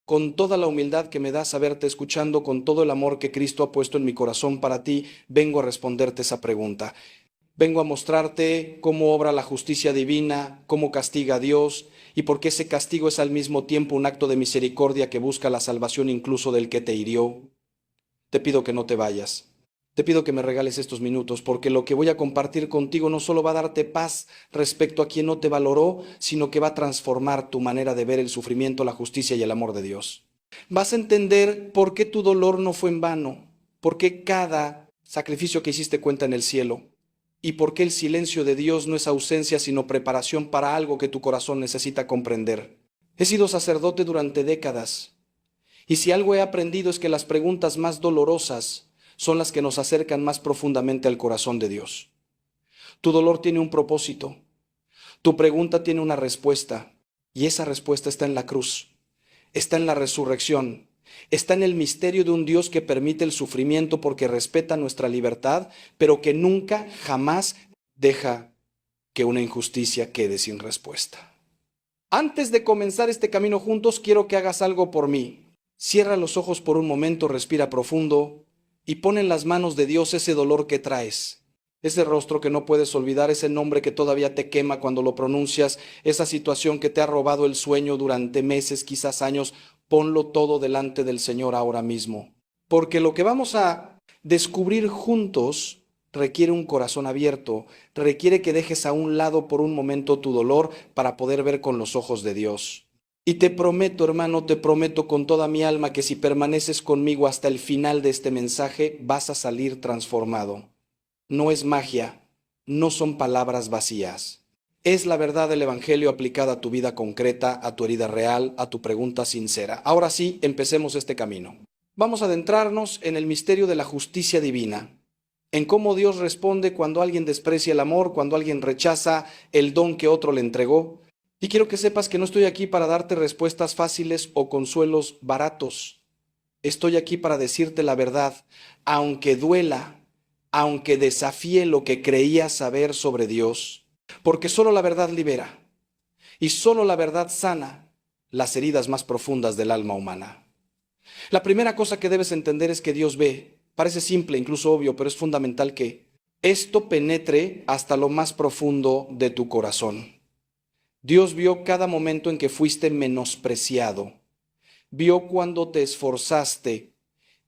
con toda la humildad que me da saberte escuchando, con todo el amor que Cristo ha puesto en mi corazón para ti, vengo a responderte esa pregunta. Vengo a mostrarte cómo obra la justicia divina, cómo castiga a Dios y por qué ese castigo es al mismo tiempo un acto de misericordia que busca la salvación incluso del que te hirió. Te pido que no te vayas. Te pido que me regales estos minutos, porque lo que voy a compartir contigo no solo va a darte paz respecto a quien no te valoró, sino que va a transformar tu manera de ver el sufrimiento, la justicia y el amor de Dios. Vas a entender por qué tu dolor no fue en vano, por qué cada sacrificio que hiciste cuenta en el cielo, y por qué el silencio de Dios no es ausencia, sino preparación para algo que tu corazón necesita comprender. He sido sacerdote durante décadas, y si algo he aprendido es que las preguntas más dolorosas son las que nos acercan más profundamente al corazón de Dios. Tu dolor tiene un propósito, tu pregunta tiene una respuesta, y esa respuesta está en la cruz, está en la resurrección, está en el misterio de un Dios que permite el sufrimiento porque respeta nuestra libertad, pero que nunca, jamás deja que una injusticia quede sin respuesta. Antes de comenzar este camino juntos, quiero que hagas algo por mí. Cierra los ojos por un momento, respira profundo y pon en las manos de Dios ese dolor que traes, ese rostro que no puedes olvidar, ese nombre que todavía te quema cuando lo pronuncias, esa situación que te ha robado el sueño durante meses, quizás años. Ponlo todo delante del Señor ahora mismo, porque lo que vamos a descubrir juntos requiere un corazón abierto, requiere que dejes a un lado por un momento tu dolor para poder ver con los ojos de Dios. Y te prometo, hermano, te prometo con toda mi alma que si permaneces conmigo hasta el final de este mensaje, vas a salir transformado. No es magia, no son palabras vacías. Es la verdad del Evangelio aplicada a tu vida concreta, a tu herida real, a tu pregunta sincera. Ahora sí, empecemos este camino. Vamos a adentrarnos en el misterio de la justicia divina, en cómo Dios responde cuando alguien desprecia el amor, cuando alguien rechaza el don que otro le entregó. Y quiero que sepas que no estoy aquí para darte respuestas fáciles o consuelos baratos. Estoy aquí para decirte la verdad, aunque duela, aunque desafíe lo que creías saber sobre Dios, porque solo la verdad libera y solo la verdad sana las heridas más profundas del alma humana. La primera cosa que debes entender es que Dios ve, parece simple, incluso obvio, pero es fundamental que esto penetre hasta lo más profundo de tu corazón. Dios vio cada momento en que fuiste menospreciado, vio cuando te esforzaste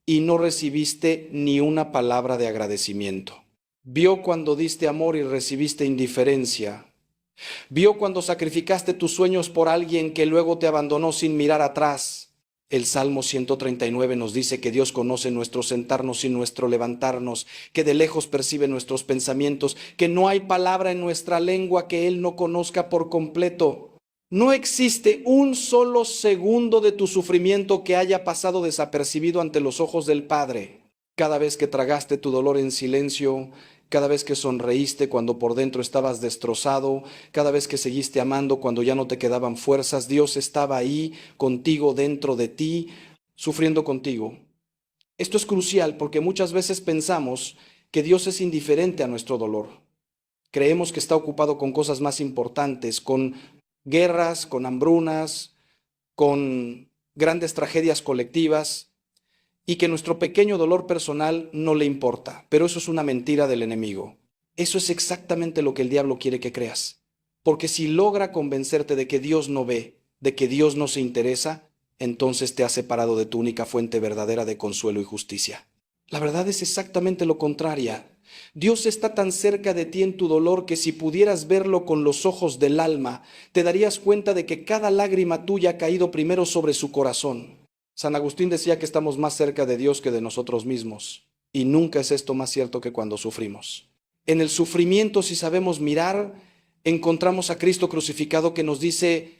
y no recibiste ni una palabra de agradecimiento. Vio cuando diste amor y recibiste indiferencia. Vio cuando sacrificaste tus sueños por alguien que luego te abandonó sin mirar atrás. El Salmo 139 nos dice que Dios conoce nuestro sentarnos y nuestro levantarnos, que de lejos percibe nuestros pensamientos, que no hay palabra en nuestra lengua que Él no conozca por completo. No existe un solo segundo de tu sufrimiento que haya pasado desapercibido ante los ojos del Padre. Cada vez que tragaste tu dolor en silencio, cada vez que sonreíste cuando por dentro estabas destrozado, cada vez que seguiste amando cuando ya no te quedaban fuerzas, Dios estaba ahí contigo, dentro de ti, sufriendo contigo. Esto es crucial porque muchas veces pensamos que Dios es indiferente a nuestro dolor. Creemos que está ocupado con cosas más importantes, con guerras, con hambrunas, con grandes tragedias colectivas, y que nuestro pequeño dolor personal no le importa. Pero eso es una mentira del enemigo. Eso es exactamente lo que el diablo quiere que creas. Porque si logra convencerte de que Dios no ve, de que Dios no se interesa, entonces te ha separado de tu única fuente verdadera de consuelo y justicia. La verdad es exactamente lo contrario. Dios está tan cerca de ti en tu dolor que si pudieras verlo con los ojos del alma, te darías cuenta de que cada lágrima tuya ha caído primero sobre su corazón. San Agustín decía que estamos más cerca de Dios que de nosotros mismos, y nunca es esto más cierto que cuando sufrimos. En el sufrimiento, si sabemos mirar, encontramos a Cristo crucificado que nos dice: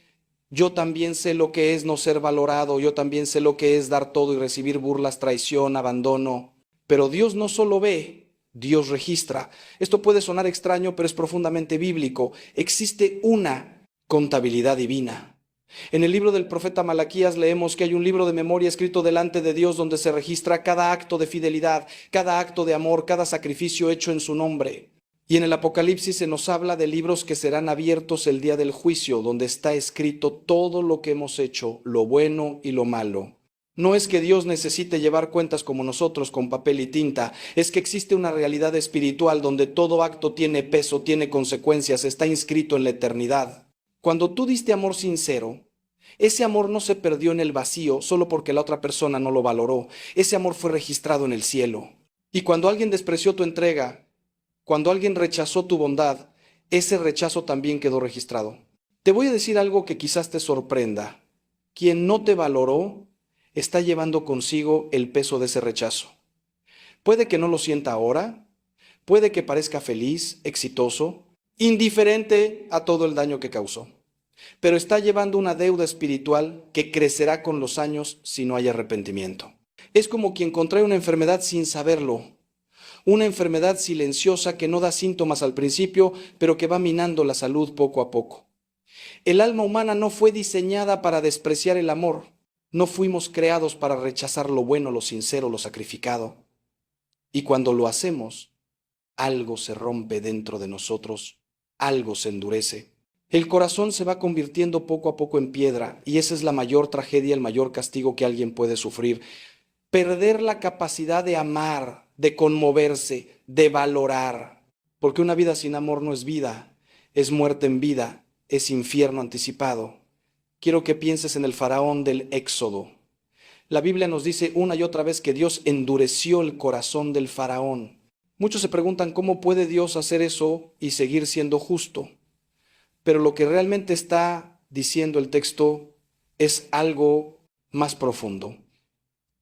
yo también sé lo que es no ser valorado, yo también sé lo que es dar todo y recibir burlas, traición, abandono. Pero Dios no solo ve, Dios registra. Esto puede sonar extraño, pero es profundamente bíblico. Existe una contabilidad divina. En el libro del profeta Malaquías leemos que hay un libro de memoria escrito delante de Dios donde se registra cada acto de fidelidad, cada acto de amor, cada sacrificio hecho en su nombre. Y en el Apocalipsis se nos habla de libros que serán abiertos el día del juicio, donde está escrito todo lo que hemos hecho, lo bueno y lo malo. No es que Dios necesite llevar cuentas como nosotros con papel y tinta, es que existe una realidad espiritual donde todo acto tiene peso, tiene consecuencias, está inscrito en la eternidad. Cuando tú diste amor sincero, ese amor no se perdió en el vacío solo porque la otra persona no lo valoró. Ese amor fue registrado en el cielo. Y cuando alguien despreció tu entrega, cuando alguien rechazó tu bondad, ese rechazo también quedó registrado. Te voy a decir algo que quizás te sorprenda. Quien no te valoró está llevando consigo el peso de ese rechazo. Puede que no lo sienta ahora, puede que parezca feliz, exitoso, indiferente a todo el daño que causó, pero está llevando una deuda espiritual que crecerá con los años si no hay arrepentimiento. Es como quien contrae una enfermedad sin saberlo. Una enfermedad silenciosa que no da síntomas al principio, pero que va minando la salud poco a poco. El alma humana no fue diseñada para despreciar el amor. No fuimos creados para rechazar lo bueno, lo sincero, lo sacrificado. Y cuando lo hacemos, algo se rompe dentro de nosotros, algo se endurece. El corazón se va convirtiendo poco a poco en piedra, y esa es la mayor tragedia, el mayor castigo que alguien puede sufrir. Perder la capacidad de amar, de conmoverse, de valorar. Porque una vida sin amor no es vida, es muerte en vida, es infierno anticipado. Quiero que pienses en el faraón del Éxodo. La Biblia nos dice una y otra vez que Dios endureció el corazón del faraón. Muchos se preguntan cómo puede Dios hacer eso y seguir siendo justo. Pero lo que realmente está diciendo el texto es algo más profundo.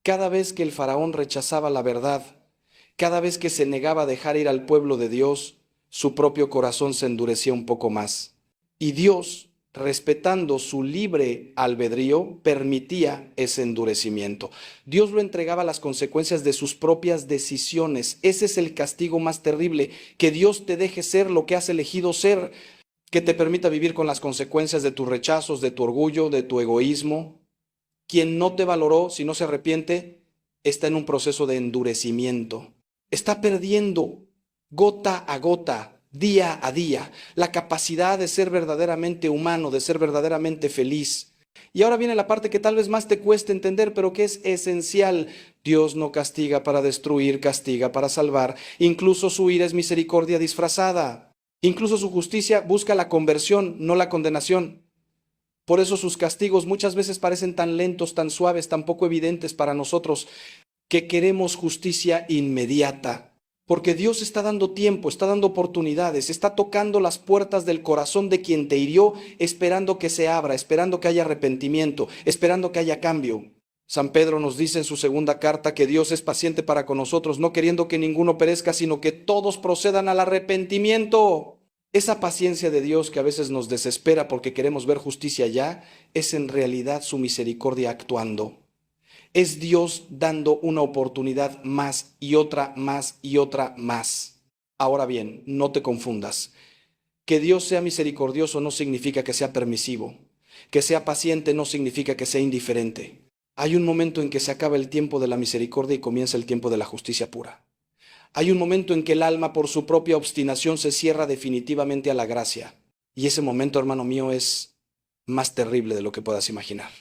Cada vez que el faraón rechazaba la verdad, cada vez que se negaba a dejar ir al pueblo de Dios, su propio corazón se endurecía un poco más. Y Dios, respetando su libre albedrío, permitía ese endurecimiento. Dios lo entregaba a las consecuencias de sus propias decisiones. Ese es el castigo más terrible, que Dios te deje ser lo que has elegido ser, que te permita vivir con las consecuencias de tus rechazos, de tu orgullo, de tu egoísmo. Quien no te valoró, si no se arrepiente, está en un proceso de endurecimiento. Está perdiendo gota a gota, día a día, la capacidad de ser verdaderamente humano, de ser verdaderamente feliz. Y ahora viene la parte que tal vez más te cueste entender, pero que es esencial. Dios no castiga para destruir, castiga para salvar. Incluso su ira es misericordia disfrazada. Incluso su justicia busca la conversión, no la condenación. Por eso sus castigos muchas veces parecen tan lentos, tan suaves, tan poco evidentes para nosotros, que queremos justicia inmediata. Porque Dios está dando tiempo, está dando oportunidades, está tocando las puertas del corazón de quien te hirió, esperando que se abra, esperando que haya arrepentimiento, esperando que haya cambio. San Pedro nos dice en su segunda carta que Dios es paciente para con nosotros, no queriendo que ninguno perezca, sino que todos procedan al arrepentimiento. Esa paciencia de Dios que a veces nos desespera porque queremos ver justicia ya, es en realidad su misericordia actuando. Es Dios dando una oportunidad más y otra más y otra más. Ahora bien, no te confundas. Que Dios sea misericordioso no significa que sea permisivo. Que sea paciente no significa que sea indiferente. Hay un momento en que se acaba el tiempo de la misericordia y comienza el tiempo de la justicia pura. Hay un momento en que el alma por su propia obstinación se cierra definitivamente a la gracia. Y ese momento, hermano mío, es más terrible de lo que puedas imaginar.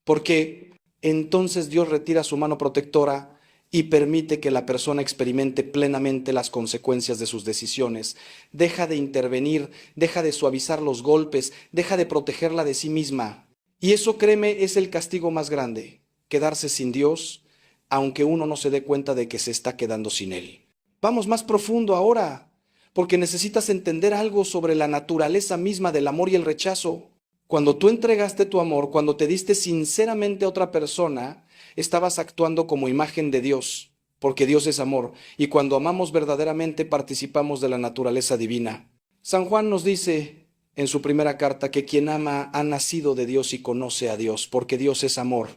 Porque entonces Dios retira su mano protectora y permite que la persona experimente plenamente las consecuencias de sus decisiones. Deja de intervenir, deja de suavizar los golpes, deja de protegerla de sí misma. Y eso, créeme, es el castigo más grande, quedarse sin Dios, aunque uno no se dé cuenta de que se está quedando sin Él. Vamos más profundo ahora, porque necesitas entender algo sobre la naturaleza misma del amor y el rechazo. Cuando tú entregaste tu amor, cuando te diste sinceramente a otra persona, estabas actuando como imagen de Dios, porque Dios es amor, y cuando amamos verdaderamente participamos de la naturaleza divina. San Juan nos dice en su primera carta que quien ama ha nacido de Dios y conoce a Dios, porque Dios es amor.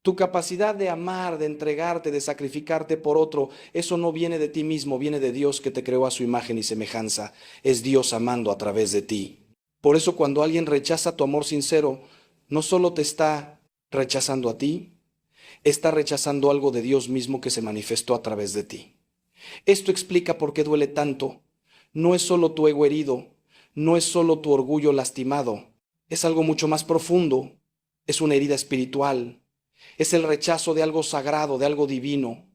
Tu capacidad de amar, de entregarte, de sacrificarte por otro, eso no viene de ti mismo, viene de Dios que te creó a su imagen y semejanza. Es Dios amando a través de ti. Por eso cuando alguien rechaza tu amor sincero, no solo te está rechazando a ti, está rechazando algo de Dios mismo que se manifestó a través de ti. Esto explica por qué duele tanto. no es solo tu ego herido, no es solo tu orgullo lastimado, es algo mucho más profundo, es una herida espiritual, es el rechazo de algo sagrado, de algo divino.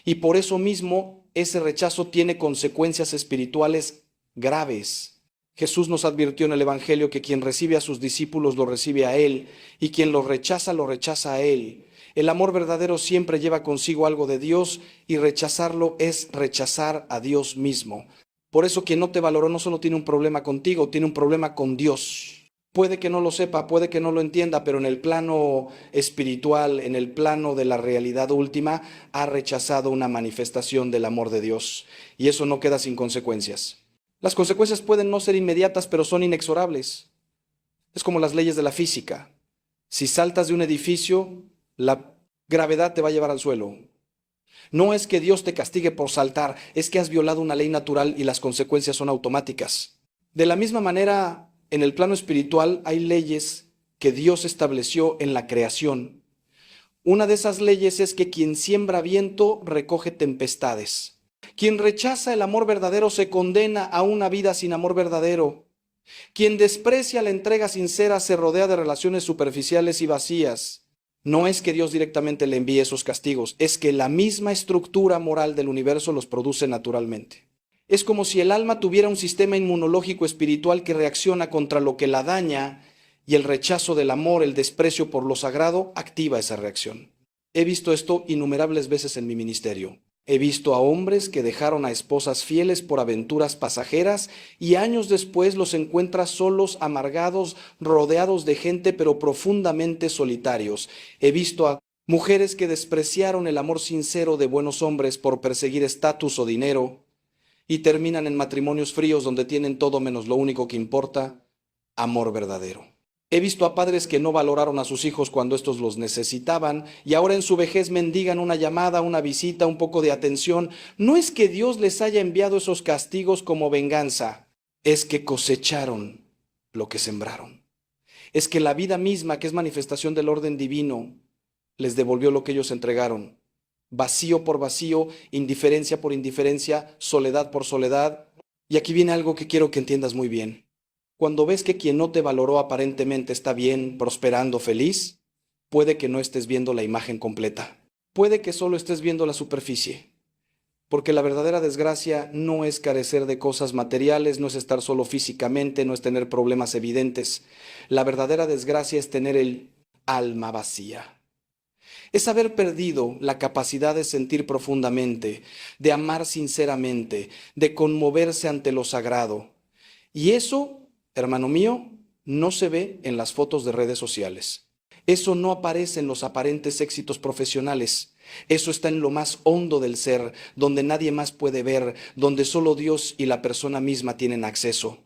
Y por eso mismo ese rechazo tiene consecuencias espirituales graves. Jesús nos advirtió en el Evangelio que quien recibe a sus discípulos lo recibe a Él, y quien lo rechaza a Él. El amor verdadero siempre lleva consigo algo de Dios, y rechazarlo es rechazar a Dios mismo. Por eso quien no te valoró no solo tiene un problema contigo, tiene un problema con Dios. Puede que no lo sepa, puede que no lo entienda, pero en el plano espiritual, en el plano de la realidad última, ha rechazado una manifestación del amor de Dios. Y eso no queda sin consecuencias. Las consecuencias pueden no ser inmediatas, pero son inexorables. Es como las leyes de la física. Si saltas de un edificio, la gravedad te va a llevar al suelo. No es que Dios te castigue por saltar, es que has violado una ley natural y las consecuencias son automáticas. De la misma manera, en el plano espiritual hay leyes que Dios estableció en la creación. Una de esas leyes es que quien siembra viento recoge tempestades. Quien rechaza el amor verdadero se condena a una vida sin amor verdadero. Quien desprecia la entrega sincera se rodea de relaciones superficiales y vacías. No es que Dios directamente le envíe esos castigos, es que la misma estructura moral del universo los produce naturalmente. Es como si el alma tuviera un sistema inmunológico espiritual que reacciona contra lo que la daña, y el rechazo del amor, el desprecio por lo sagrado, activa esa reacción. He visto esto innumerables veces en mi ministerio. He visto a hombres que dejaron a esposas fieles por aventuras pasajeras y años después los encuentras solos, amargados, rodeados de gente, pero profundamente solitarios. He visto a mujeres que despreciaron el amor sincero de buenos hombres por perseguir estatus o dinero y terminan en matrimonios fríos donde tienen todo menos lo único que importa, amor verdadero. He visto a padres que no valoraron a sus hijos cuando estos los necesitaban y ahora en su vejez mendigan una llamada, una visita, un poco de atención. No es que Dios les haya enviado esos castigos como venganza, es que cosecharon lo que sembraron. Es que la vida misma, que es manifestación del orden divino, les devolvió lo que ellos entregaron. Vacío por vacío, indiferencia por indiferencia, soledad por soledad. Y aquí viene algo que quiero que entiendas muy bien. Cuando ves que quien no te valoró aparentemente está bien, prosperando, feliz, puede que no estés viendo la imagen completa. Puede que solo estés viendo la superficie. Porque la verdadera desgracia no es carecer de cosas materiales, no es estar solo físicamente, no es tener problemas evidentes. La verdadera desgracia es tener el alma vacía. Es haber perdido la capacidad de sentir profundamente, de amar sinceramente, de conmoverse ante lo sagrado. Y eso, hermano mío, no se ve en las fotos de redes sociales. Eso no aparece en los aparentes éxitos profesionales. Eso está en lo más hondo del ser, donde nadie más puede ver, donde solo Dios y la persona misma tienen acceso.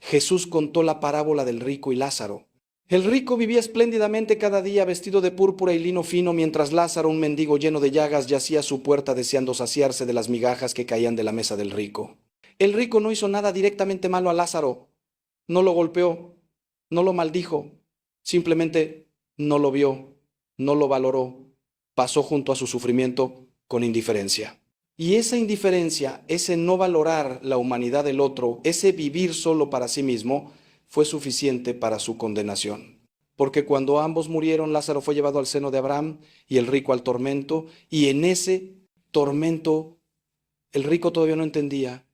Jesús contó la parábola del rico y Lázaro. El rico vivía espléndidamente cada día vestido de púrpura y lino fino, mientras Lázaro, un mendigo lleno de llagas, yacía a su puerta deseando saciarse de las migajas que caían de la mesa del rico. El rico no hizo nada directamente malo a Lázaro. No lo golpeó, no lo maldijo, simplemente no lo vio, no lo valoró, pasó junto a su sufrimiento con indiferencia. Y esa indiferencia, ese no valorar la humanidad del otro, ese vivir solo para sí mismo, fue suficiente para su condenación. Porque cuando ambos murieron, Lázaro fue llevado al seno de Abraham y el rico al tormento, y en ese tormento el rico todavía no entendía,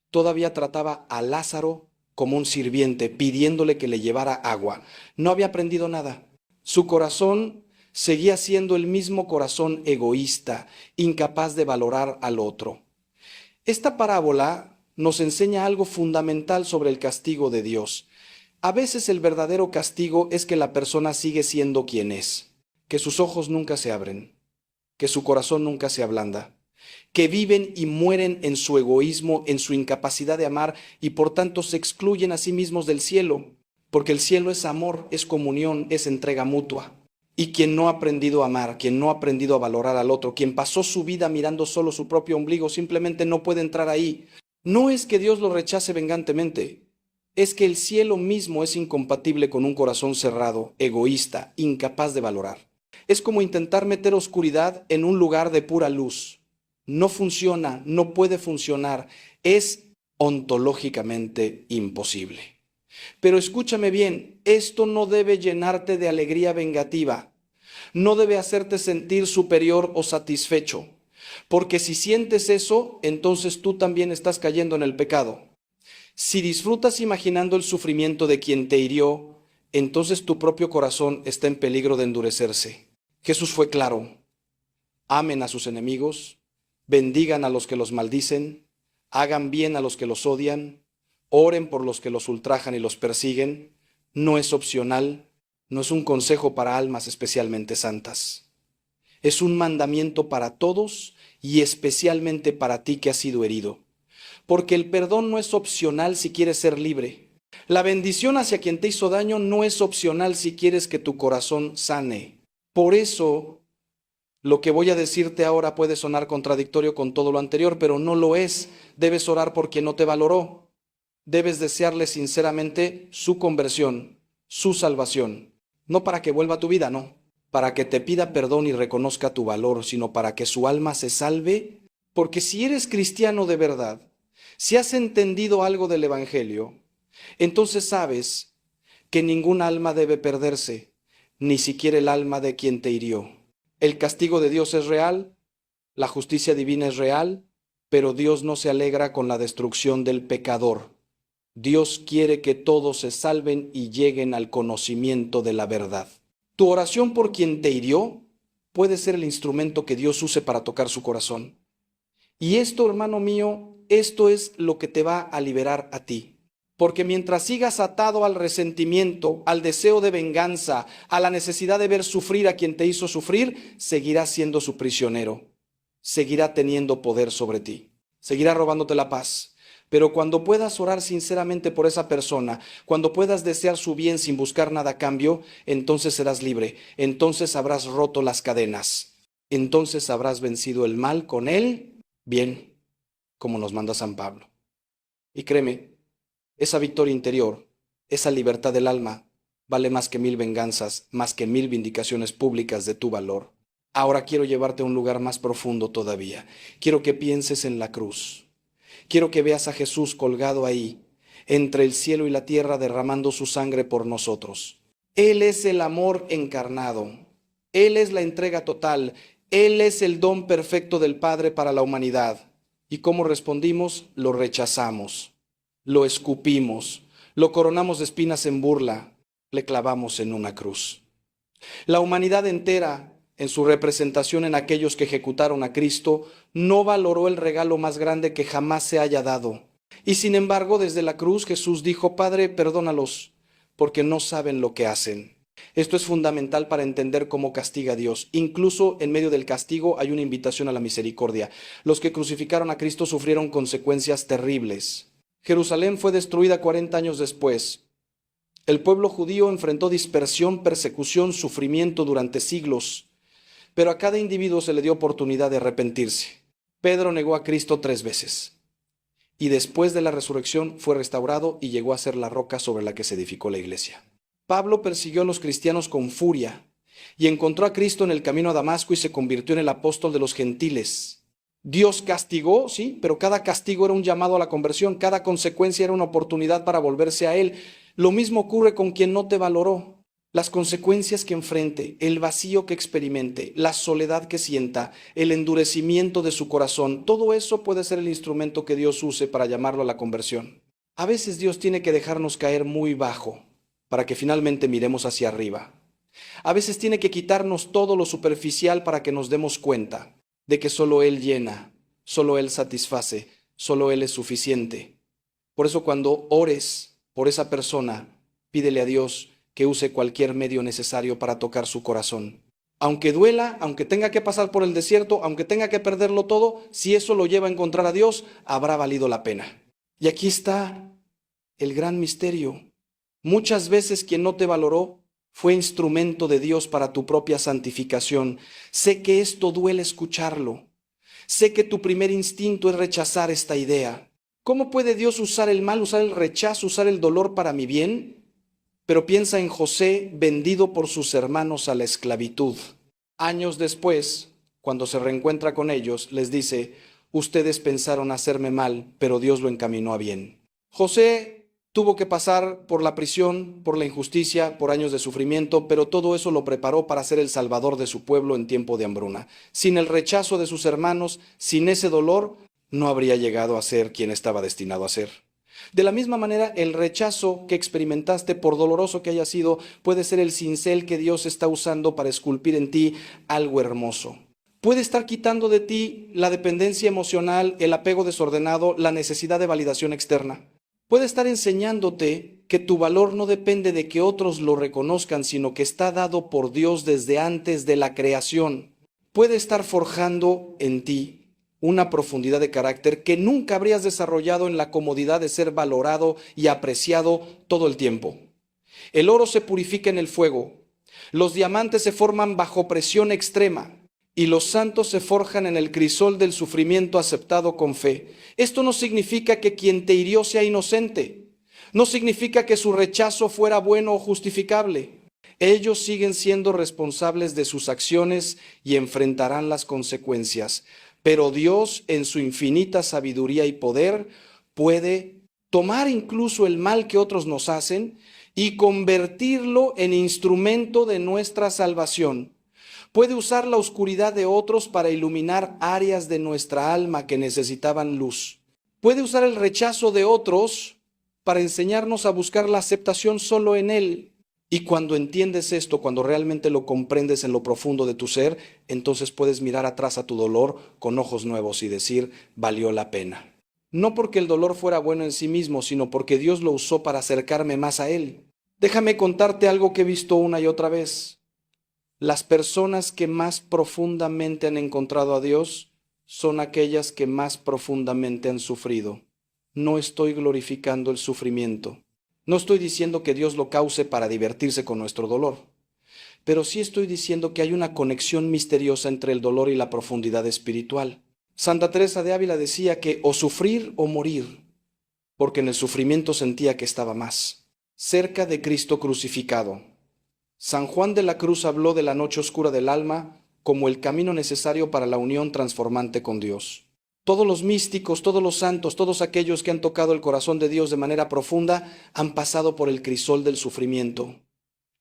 todavía trataba a Lázaro como un sirviente, pidiéndole que le llevara agua. No había aprendido nada. Su corazón seguía siendo el mismo corazón egoísta, incapaz de valorar al otro. Esta parábola nos enseña algo fundamental sobre el castigo de Dios. A veces el verdadero castigo es que la persona sigue siendo quien es, que sus ojos nunca se abren, que su corazón nunca se ablanda, que viven y mueren en su egoísmo, en su incapacidad de amar y por tanto se excluyen a sí mismos del cielo, porque el cielo es amor, es comunión, es entrega mutua. Y quien no ha aprendido a amar, quien no ha aprendido a valorar al otro, quien pasó su vida mirando solo su propio ombligo, simplemente no puede entrar ahí. No es que Dios lo rechace vengantemente, es que el cielo mismo es incompatible con un corazón cerrado, egoísta, incapaz de valorar. Es como intentar meter oscuridad en un lugar de pura luz. No funciona, no puede funcionar. Es ontológicamente imposible. Pero escúchame bien, esto no debe llenarte de alegría vengativa, no debe hacerte sentir superior o satisfecho, porque si sientes eso, entonces tú también estás cayendo en el pecado. Si disfrutas imaginando el sufrimiento de quien te hirió, entonces tu propio corazón está en peligro de endurecerse. Jesús fue claro: amen a sus enemigos, bendigan a los que los maldicen, hagan bien a los que los odian, oren por los que los ultrajan y los persiguen. No es opcional, no es un consejo para almas especialmente santas. Es un mandamiento para todos y especialmente para ti que has sido herido. Porque el perdón no es opcional si quieres ser libre. La bendición hacia quien te hizo daño no es opcional si quieres que tu corazón sane. Por eso, lo que voy a decirte ahora puede sonar contradictorio con todo lo anterior, pero no lo es. Debes orar por quien no te valoró. Debes desearle sinceramente su conversión, su salvación. No para que vuelva a tu vida, no. Para que te pida perdón y reconozca tu valor, sino para que su alma se salve. Porque si eres cristiano de verdad, si has entendido algo del Evangelio, entonces sabes que ningún alma debe perderse, ni siquiera el alma de quien te hirió. El castigo de Dios es real, la justicia divina es real, pero Dios no se alegra con la destrucción del pecador. Dios quiere que todos se salven y lleguen al conocimiento de la verdad. Tu oración por quien te hirió puede ser el instrumento que Dios use para tocar su corazón. Y esto, hermano mío, esto es lo que te va a liberar a ti. Porque mientras sigas atado al resentimiento, al deseo de venganza, a la necesidad de ver sufrir a quien te hizo sufrir, seguirás siendo su prisionero. Seguirá teniendo poder sobre ti. Seguirá robándote la paz. Pero cuando puedas orar sinceramente por esa persona, cuando puedas desear su bien sin buscar nada a cambio, entonces serás libre. Entonces habrás roto las cadenas. Entonces habrás vencido el mal con él, bien, como nos manda San Pablo. Y créeme, esa victoria interior, esa libertad del alma, vale más que 1000 venganzas, más que 1000 vindicaciones públicas de tu valor. Ahora quiero llevarte a un lugar más profundo todavía. Quiero que pienses en la cruz. Quiero que veas a Jesús colgado ahí, entre el cielo y la tierra, derramando su sangre por nosotros. Él es el amor encarnado. Él es la entrega total. Él es el don perfecto del Padre para la humanidad. ¿Y cómo respondimos? Lo rechazamos, lo escupimos, lo coronamos de espinas en burla, le clavamos en una cruz. La humanidad entera, en su representación en aquellos que ejecutaron a Cristo, no valoró el regalo más grande que jamás se haya dado. Y sin embargo, desde la cruz Jesús dijo: Padre, perdónalos, porque no saben lo que hacen. Esto es fundamental para entender cómo castiga a Dios. Incluso en medio del castigo hay una invitación a la misericordia. Los que crucificaron a Cristo sufrieron consecuencias terribles. Jerusalén fue destruida 40 años después. El pueblo judío enfrentó dispersión, persecución, sufrimiento durante siglos. Pero a cada individuo se le dio oportunidad de arrepentirse. Pedro negó a Cristo 3 veces. Y después de la resurrección fue restaurado y llegó a ser la roca sobre la que se edificó la iglesia. Pablo persiguió a los cristianos con furia y encontró a Cristo en el camino a Damasco y se convirtió en el apóstol de los gentiles. Dios castigó, sí, pero cada castigo era un llamado a la conversión, cada consecuencia era una oportunidad para volverse a Él. Lo mismo ocurre con quien no te valoró. Las consecuencias que enfrente, el vacío que experimente, la soledad que sienta, el endurecimiento de su corazón, todo eso puede ser el instrumento que Dios use para llamarlo a la conversión. A veces Dios tiene que dejarnos caer muy bajo para que finalmente miremos hacia arriba. A veces tiene que quitarnos todo lo superficial para que nos demos cuenta de que solo Él llena, solo Él satisface, solo Él es suficiente. Por eso cuando ores por esa persona, pídele a Dios que use cualquier medio necesario para tocar su corazón. Aunque duela, aunque tenga que pasar por el desierto, aunque tenga que perderlo todo, si eso lo lleva a encontrar a Dios, habrá valido la pena. Y aquí está el gran misterio. Muchas veces quien no te valoró fue instrumento de Dios para tu propia santificación. Sé que esto duele escucharlo. Sé que tu primer instinto es rechazar esta idea. ¿Cómo puede Dios usar el mal, usar el rechazo, usar el dolor para mi bien? Pero piensa en José vendido por sus hermanos a la esclavitud. Años después, cuando se reencuentra con ellos, les dice: Ustedes pensaron hacerme mal, pero Dios lo encaminó a bien. José tuvo que pasar por la prisión, por la injusticia, por años de sufrimiento, pero todo eso lo preparó para ser el salvador de su pueblo en tiempo de hambruna. Sin el rechazo de sus hermanos, sin ese dolor, no habría llegado a ser quien estaba destinado a ser. De la misma manera, el rechazo que experimentaste, por doloroso que haya sido, puede ser el cincel que Dios está usando para esculpir en ti algo hermoso. Puede estar quitando de ti la dependencia emocional, el apego desordenado, la necesidad de validación externa. Puede estar enseñándote que tu valor no depende de que otros lo reconozcan, sino que está dado por Dios desde antes de la creación. Puede estar forjando en ti una profundidad de carácter que nunca habrías desarrollado en la comodidad de ser valorado y apreciado todo el tiempo. El oro se purifica en el fuego, los diamantes se forman bajo presión extrema y los santos se forjan en el crisol del sufrimiento aceptado con fe. Esto no significa que quien te hirió sea inocente, no significa que su rechazo fuera bueno o justificable. Ellos siguen siendo responsables de sus acciones y enfrentarán las consecuencias. Pero Dios, en su infinita sabiduría y poder, puede tomar incluso el mal que otros nos hacen y convertirlo en instrumento de nuestra salvación. Puede usar la oscuridad de otros para iluminar áreas de nuestra alma que necesitaban luz. Puede usar el rechazo de otros para enseñarnos a buscar la aceptación solo en Él. Y cuando entiendes esto, cuando realmente lo comprendes en lo profundo de tu ser, entonces puedes mirar atrás a tu dolor con ojos nuevos y decir, valió la pena. No porque el dolor fuera bueno en sí mismo, sino porque Dios lo usó para acercarme más a Él. Déjame contarte algo que he visto una y otra vez. Las personas que más profundamente han encontrado a Dios son aquellas que más profundamente han sufrido. No estoy glorificando el sufrimiento. No estoy diciendo que Dios lo cause para divertirse con nuestro dolor, pero sí estoy diciendo que hay una conexión misteriosa entre el dolor y la profundidad espiritual. Santa Teresa de Ávila decía que o sufrir o morir, porque en el sufrimiento sentía que estaba más cerca de Cristo crucificado. San Juan de la Cruz habló de la noche oscura del alma como el camino necesario para la unión transformante con Dios. Todos los místicos, todos los santos, todos aquellos que han tocado el corazón de Dios de manera profunda han pasado por el crisol del sufrimiento.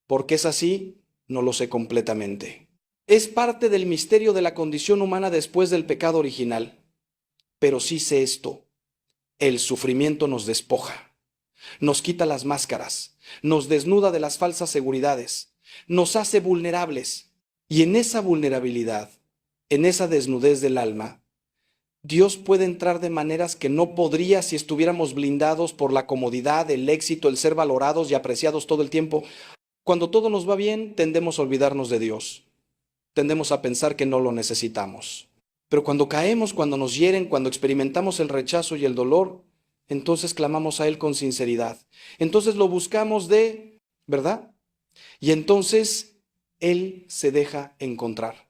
¿Por qué es así? No lo sé completamente. Es parte del misterio de la condición humana después del pecado original. Pero sí sé esto: el sufrimiento nos despoja, nos quita las máscaras, nos desnuda de las falsas seguridades, nos hace vulnerables. Y en esa vulnerabilidad, en esa desnudez del alma, Dios puede entrar de maneras que no podría si estuviéramos blindados por la comodidad, el éxito, el ser valorados y apreciados todo el tiempo. Cuando todo nos va bien, tendemos a olvidarnos de Dios. Tendemos a pensar que no lo necesitamos. Pero cuando caemos, cuando nos hieren, cuando experimentamos el rechazo y el dolor, entonces clamamos a Él con sinceridad. Entonces lo buscamos ¿verdad? Y entonces Él se deja encontrar.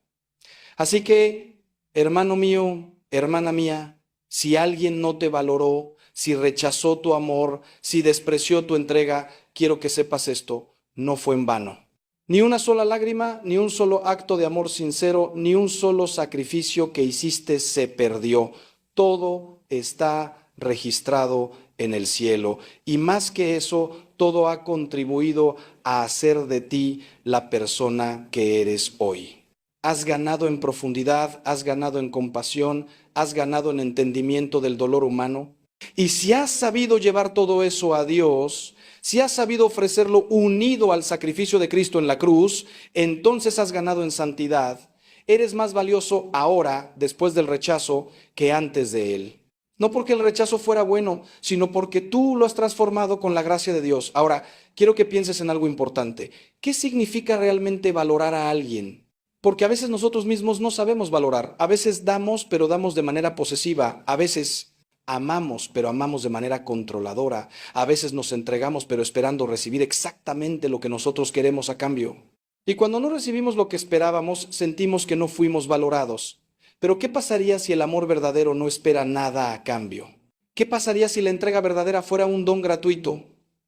Así que, hermano mío, hermana mía, si alguien no te valoró, si rechazó tu amor, si despreció tu entrega, quiero que sepas esto: no fue en vano. Ni una sola lágrima, ni un solo acto de amor sincero, ni un solo sacrificio que hiciste se perdió. Todo está registrado en el cielo. Y más que eso, todo ha contribuido a hacer de ti la persona que eres hoy. Has ganado en profundidad, has ganado en compasión, has ganado en entendimiento del dolor humano. Y si has sabido llevar todo eso a Dios, si has sabido ofrecerlo unido al sacrificio de Cristo en la cruz, entonces has ganado en santidad. Eres más valioso ahora, después del rechazo, que antes de él. No porque el rechazo fuera bueno, sino porque tú lo has transformado con la gracia de Dios. Ahora, quiero que pienses en algo importante. ¿Qué significa realmente valorar a alguien? Porque a veces nosotros mismos no sabemos valorar. A veces damos, pero damos de manera posesiva. A veces amamos, pero amamos de manera controladora. A veces nos entregamos, pero esperando recibir exactamente lo que nosotros queremos a cambio. Y cuando no recibimos lo que esperábamos, sentimos que no fuimos valorados. Pero ¿qué pasaría si el amor verdadero no espera nada a cambio? ¿Qué pasaría si la entrega verdadera fuera un don gratuito,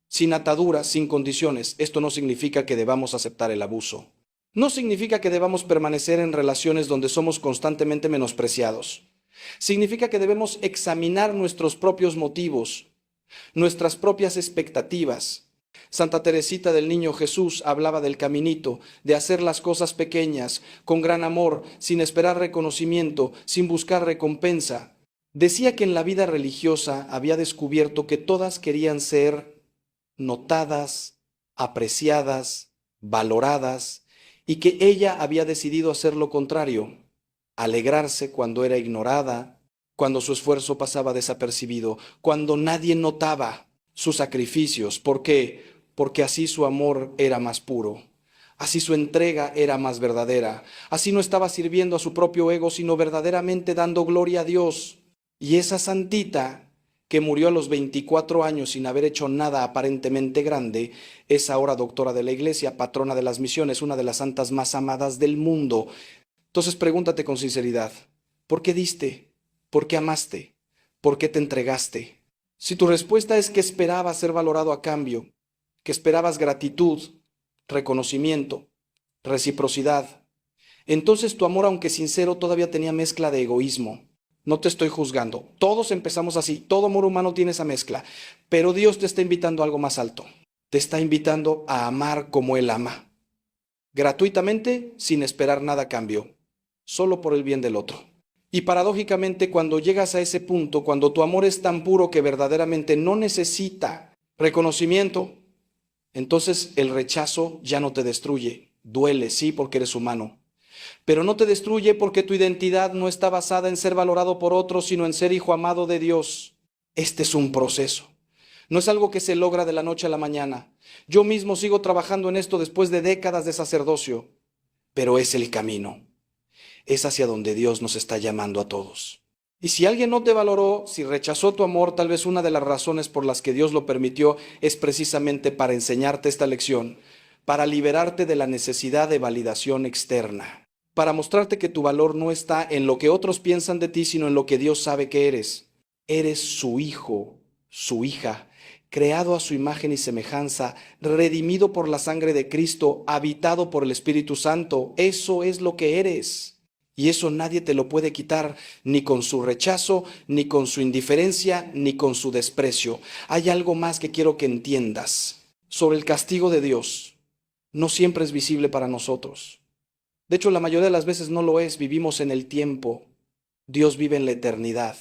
sin ataduras, sin condiciones? Esto no significa que debamos aceptar el abuso. No significa que debamos permanecer en relaciones donde somos constantemente menospreciados. Significa que debemos examinar nuestros propios motivos, nuestras propias expectativas. Santa Teresita del Niño Jesús hablaba del caminito, de hacer las cosas pequeñas, con gran amor, sin esperar reconocimiento, sin buscar recompensa. Decía que en la vida religiosa había descubierto que todas querían ser notadas, apreciadas, valoradas, y que ella había decidido hacer lo contrario, alegrarse cuando era ignorada, cuando su esfuerzo pasaba desapercibido, cuando nadie notaba sus sacrificios. ¿Por qué? Porque así su amor era más puro, así su entrega era más verdadera, así no estaba sirviendo a su propio ego, sino verdaderamente dando gloria a Dios. Y esa santita que murió a los 24 años sin haber hecho nada aparentemente grande, es ahora doctora de la Iglesia, patrona de las misiones, una de las santas más amadas del mundo. Entonces pregúntate con sinceridad, ¿por qué diste? ¿Por qué amaste? ¿Por qué te entregaste? Si tu respuesta es que esperabas ser valorado a cambio, que esperabas gratitud, reconocimiento, reciprocidad, entonces tu amor, aunque sincero, todavía tenía mezcla de egoísmo. No te estoy juzgando. Todos empezamos así. Todo amor humano tiene esa mezcla. Pero Dios te está invitando a algo más alto. Te está invitando a amar como Él ama. Gratuitamente, sin esperar nada a cambio. Solo por el bien del otro. Y paradójicamente, cuando llegas a ese punto, cuando tu amor es tan puro que verdaderamente no necesita reconocimiento, entonces el rechazo ya no te destruye. Duele, sí, porque eres humano. Pero no te destruye porque tu identidad no está basada en ser valorado por otros, sino en ser hijo amado de Dios. Este es un proceso. No es algo que se logra de la noche a la mañana. Yo mismo sigo trabajando en esto después de décadas de sacerdocio, pero es el camino. Es hacia donde Dios nos está llamando a todos. Y si alguien no te valoró, si rechazó tu amor, tal vez una de las razones por las que Dios lo permitió es precisamente para enseñarte esta lección, para liberarte de la necesidad de validación externa, para mostrarte que tu valor no está en lo que otros piensan de ti, sino en lo que Dios sabe que eres. Eres su hijo, su hija, creado a su imagen y semejanza, redimido por la sangre de Cristo, habitado por el Espíritu Santo. Eso es lo que eres. Y eso nadie te lo puede quitar, ni con su rechazo, ni con su indiferencia, ni con su desprecio. Hay algo más que quiero que entiendas sobre el castigo de Dios. No siempre es visible para nosotros. De hecho, la mayoría de las veces no lo es. Vivimos en el tiempo. Dios vive en la eternidad.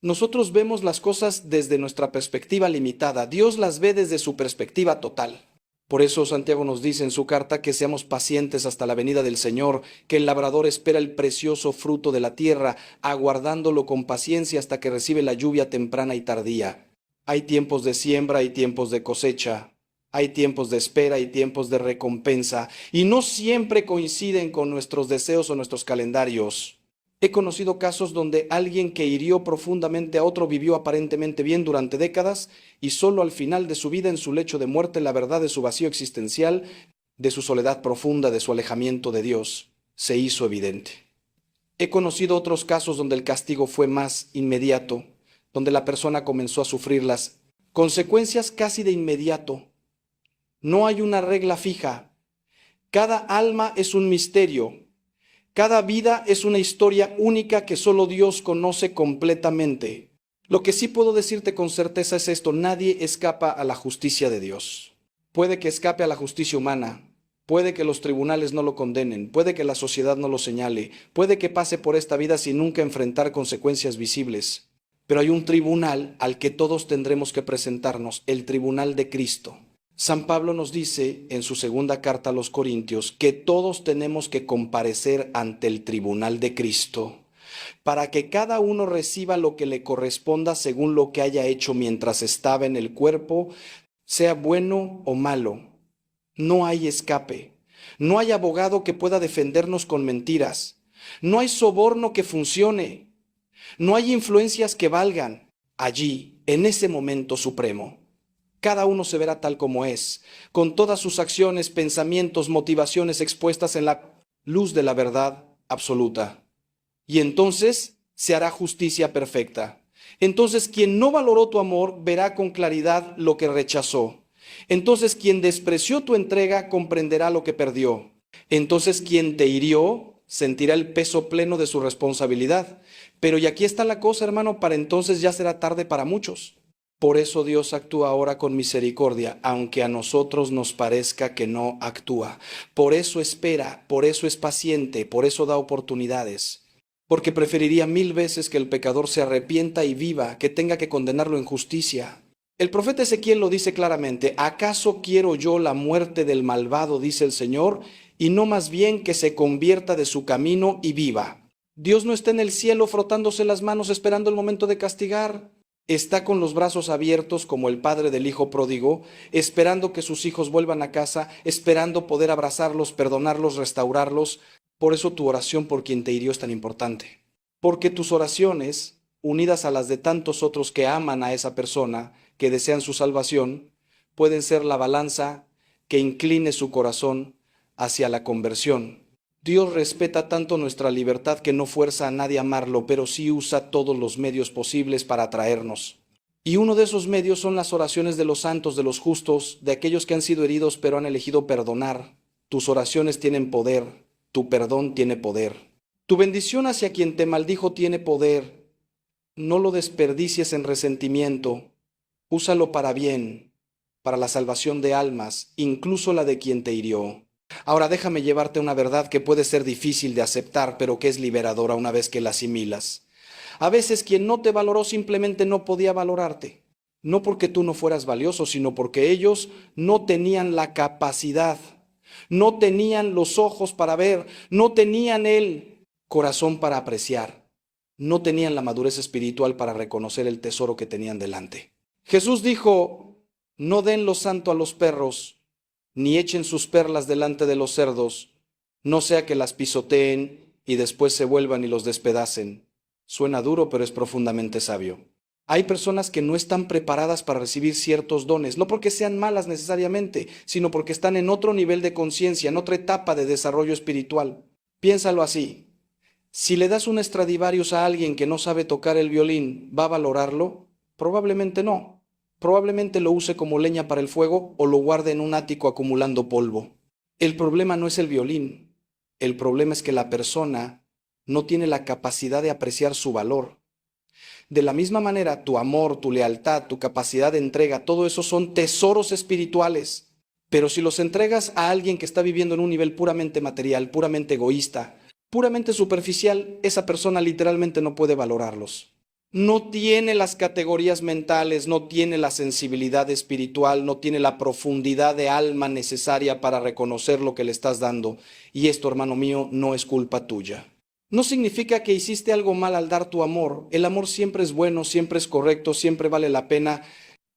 Nosotros vemos las cosas desde nuestra perspectiva limitada. Dios las ve desde su perspectiva total. Por eso Santiago nos dice en su carta que seamos pacientes hasta la venida del Señor, que el labrador espera el precioso fruto de la tierra, aguardándolo con paciencia hasta que recibe la lluvia temprana y tardía. Hay tiempos de siembra y tiempos de cosecha. Hay tiempos de espera y tiempos de recompensa, y no siempre coinciden con nuestros deseos o nuestros calendarios. He conocido casos donde alguien que hirió profundamente a otro vivió aparentemente bien durante décadas y solo al final de su vida, en su lecho de muerte, la verdad de su vacío existencial, de su soledad profunda, de su alejamiento de Dios, se hizo evidente. He conocido otros casos donde el castigo fue más inmediato, donde la persona comenzó a sufrir las consecuencias casi de inmediato. No hay una regla fija. Cada alma es un misterio. Cada vida es una historia única que solo Dios conoce completamente. Lo que sí puedo decirte con certeza es esto: nadie escapa a la justicia de Dios. Puede que escape a la justicia humana, puede que los tribunales no lo condenen, puede que la sociedad no lo señale, puede que pase por esta vida sin nunca enfrentar consecuencias visibles. Pero hay un tribunal al que todos tendremos que presentarnos, el tribunal de Cristo. San Pablo nos dice en su segunda carta a los Corintios que todos tenemos que comparecer ante el tribunal de Cristo para que cada uno reciba lo que le corresponda según lo que haya hecho mientras estaba en el cuerpo, sea bueno o malo. No hay escape. No hay abogado que pueda defendernos con mentiras. No hay soborno que funcione. No hay influencias que valgan. Allí, en ese momento supremo, cada uno se verá tal como es, con todas sus acciones, pensamientos, motivaciones expuestas en la luz de la verdad absoluta. Y entonces se hará justicia perfecta. Entonces quien no valoró tu amor verá con claridad lo que rechazó. Entonces quien despreció tu entrega comprenderá lo que perdió. Entonces quien te hirió sentirá el peso pleno de su responsabilidad. Pero y aquí está la cosa, hermano, para entonces ya será tarde para muchos. Por eso Dios actúa ahora con misericordia, aunque a nosotros nos parezca que no actúa. Por eso espera, por eso es paciente, por eso da oportunidades. Porque preferiría 1000 veces que el pecador se arrepienta y viva, que tenga que condenarlo en justicia. El profeta Ezequiel lo dice claramente: ¿acaso quiero yo la muerte del malvado, dice el Señor, y no más bien que se convierta de su camino y viva? Dios no está en el cielo frotándose las manos esperando el momento de castigar. Está con los brazos abiertos como el padre del hijo pródigo, esperando que sus hijos vuelvan a casa, esperando poder abrazarlos, perdonarlos, restaurarlos. Por eso tu oración por quien te hirió es tan importante. Porque tus oraciones, unidas a las de tantos otros que aman a esa persona, que desean su salvación, pueden ser la balanza que incline su corazón hacia la conversión. Dios respeta tanto nuestra libertad que no fuerza a nadie a amarlo, pero sí usa todos los medios posibles para atraernos. Y uno de esos medios son las oraciones de los santos, de los justos, de aquellos que han sido heridos pero han elegido perdonar. Tus oraciones tienen poder, tu perdón tiene poder. Tu bendición hacia quien te maldijo tiene poder. No lo desperdicies en resentimiento. Úsalo para bien, para la salvación de almas, incluso la de quien te hirió. Ahora déjame llevarte una verdad que puede ser difícil de aceptar, pero que es liberadora una vez que la asimilas. A veces quien no te valoró simplemente no podía valorarte. No porque tú no fueras valioso, sino porque ellos no tenían la capacidad, no tenían los ojos para ver, no tenían el corazón para apreciar, no tenían la madurez espiritual para reconocer el tesoro que tenían delante. Jesús dijo: no den lo santo a los perros, ni echen sus perlas delante de los cerdos, no sea que las pisoteen y después se vuelvan y los despedacen. Suena duro, pero es profundamente sabio. Hay personas que no están preparadas para recibir ciertos dones, no porque sean malas necesariamente, sino porque están en otro nivel de conciencia, en otra etapa de desarrollo espiritual. Piénsalo así: si le das un Stradivarius a alguien que no sabe tocar el violín, ¿va a valorarlo? Probablemente no. Probablemente lo use como leña para el fuego o lo guarde en un ático acumulando polvo. El problema no es el violín. El problema es que la persona no tiene la capacidad de apreciar su valor. De la misma manera, tu amor, tu lealtad, tu capacidad de entrega, todo eso son tesoros espirituales. Pero si los entregas a alguien que está viviendo en un nivel puramente material, puramente egoísta, puramente superficial, esa persona literalmente no puede valorarlos. No tiene las categorías mentales, no tiene la sensibilidad espiritual, no tiene la profundidad de alma necesaria para reconocer lo que le estás dando. Y esto, hermano mío, no es culpa tuya. No significa que hiciste algo mal al dar tu amor. El amor siempre es bueno, siempre es correcto, siempre vale la pena.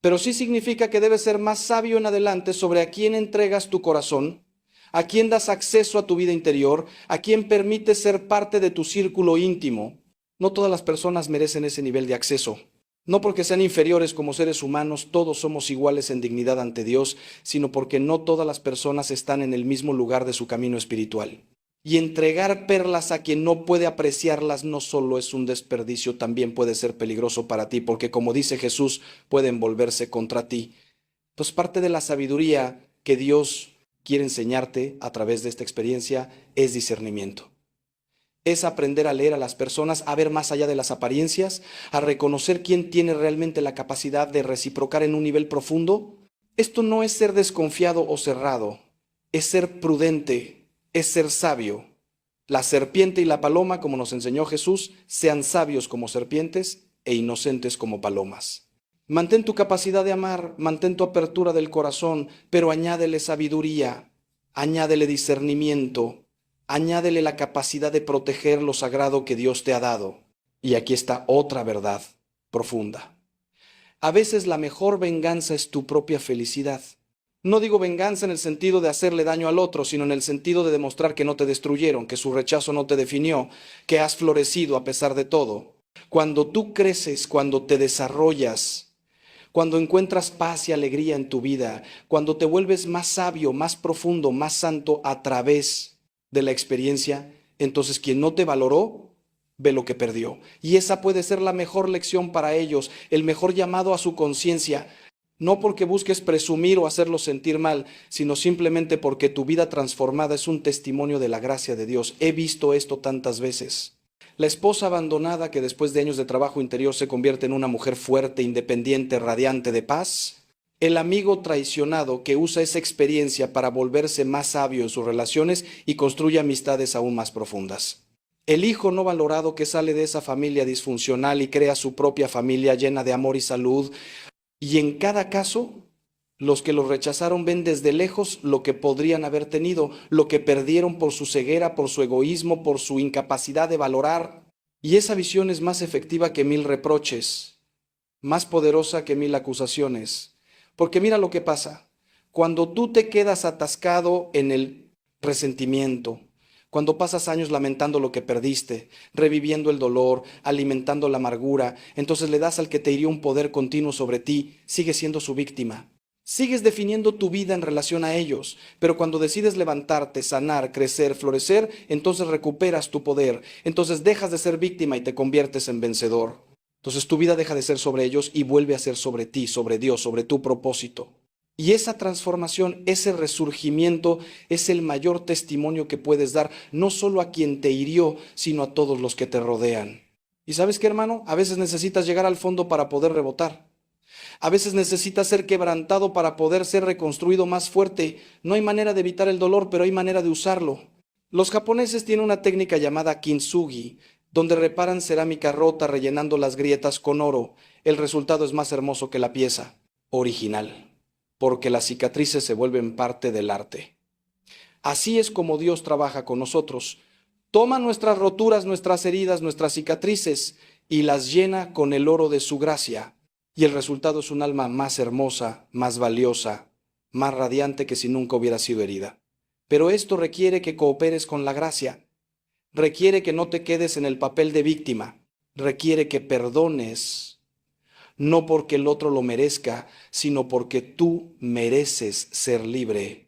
Pero sí significa que debes ser más sabio en adelante sobre a quién entregas tu corazón, a quién das acceso a tu vida interior, a quién permites ser parte de tu círculo íntimo. No todas las personas merecen ese nivel de acceso. No porque sean inferiores como seres humanos, todos somos iguales en dignidad ante Dios, sino porque no todas las personas están en el mismo lugar de su camino espiritual. Y entregar perlas a quien no puede apreciarlas no solo es un desperdicio, también puede ser peligroso para ti, porque como dice Jesús, pueden volverse contra ti. Pues parte de la sabiduría que Dios quiere enseñarte a través de esta experiencia es discernimiento. Es aprender a leer a las personas, a ver más allá de las apariencias, a reconocer quién tiene realmente la capacidad de reciprocar en un nivel profundo. Esto no es ser desconfiado o cerrado, es ser prudente, es ser sabio. La serpiente y la paloma, como nos enseñó Jesús, sean sabios como serpientes e inocentes como palomas. Mantén tu capacidad de amar, mantén tu apertura del corazón, pero añádele sabiduría, añádele discernimiento, añádele la capacidad de proteger lo sagrado que Dios te ha dado. Y aquí está otra verdad profunda. A veces la mejor venganza es tu propia felicidad. No digo venganza en el sentido de hacerle daño al otro, sino en el sentido de demostrar que no te destruyeron, que su rechazo no te definió, que has florecido a pesar de todo. Cuando tú creces, cuando te desarrollas, cuando encuentras paz y alegría en tu vida, cuando te vuelves más sabio, más profundo, más santo a través de la experiencia, entonces quien no te valoró, ve lo que perdió. Y esa puede ser la mejor lección para ellos, el mejor llamado a su conciencia. No porque busques presumir o hacerlos sentir mal, sino simplemente porque tu vida transformada es un testimonio de la gracia de Dios. He visto esto tantas veces. La esposa abandonada que después de años de trabajo interior se convierte en una mujer fuerte, independiente, radiante de paz. El amigo traicionado que usa esa experiencia para volverse más sabio en sus relaciones y construye amistades aún más profundas. El hijo no valorado que sale de esa familia disfuncional y crea su propia familia llena de amor y salud. Y en cada caso, los que los rechazaron ven desde lejos lo que podrían haber tenido, lo que perdieron por su ceguera, por su egoísmo, por su incapacidad de valorar. Y esa visión es más efectiva que 1000 reproches, más poderosa que 1000 acusaciones. Porque mira lo que pasa. Cuando tú te quedas atascado en el resentimiento, cuando pasas años lamentando lo que perdiste, reviviendo el dolor, alimentando la amargura, entonces le das al que te hirió un poder continuo sobre ti, sigues siendo su víctima. Sigues definiendo tu vida en relación a ellos, pero cuando decides levantarte, sanar, crecer, florecer, entonces recuperas tu poder, entonces dejas de ser víctima y te conviertes en vencedor. Entonces tu vida deja de ser sobre ellos y vuelve a ser sobre ti, sobre Dios, sobre tu propósito. Y esa transformación, ese resurgimiento es el mayor testimonio que puedes dar, no solo a quien te hirió, sino a todos los que te rodean. ¿Y sabes qué, hermano? A veces necesitas llegar al fondo para poder rebotar. A veces necesitas ser quebrantado para poder ser reconstruido más fuerte. No hay manera de evitar el dolor, pero hay manera de usarlo. Los japoneses tienen una técnica llamada kintsugi, donde reparan cerámica rota rellenando las grietas con oro. El resultado es más hermoso que la pieza original, porque las cicatrices se vuelven parte del arte. Así es como Dios trabaja con nosotros. Toma nuestras roturas, nuestras heridas, nuestras cicatrices y las llena con el oro de su gracia. Y el resultado es un alma más hermosa, más valiosa, más radiante que si nunca hubiera sido herida. Pero esto requiere que cooperes con la gracia. Requiere que no te quedes en el papel de víctima. Requiere que perdones, no porque el otro lo merezca, sino porque tú mereces ser libre.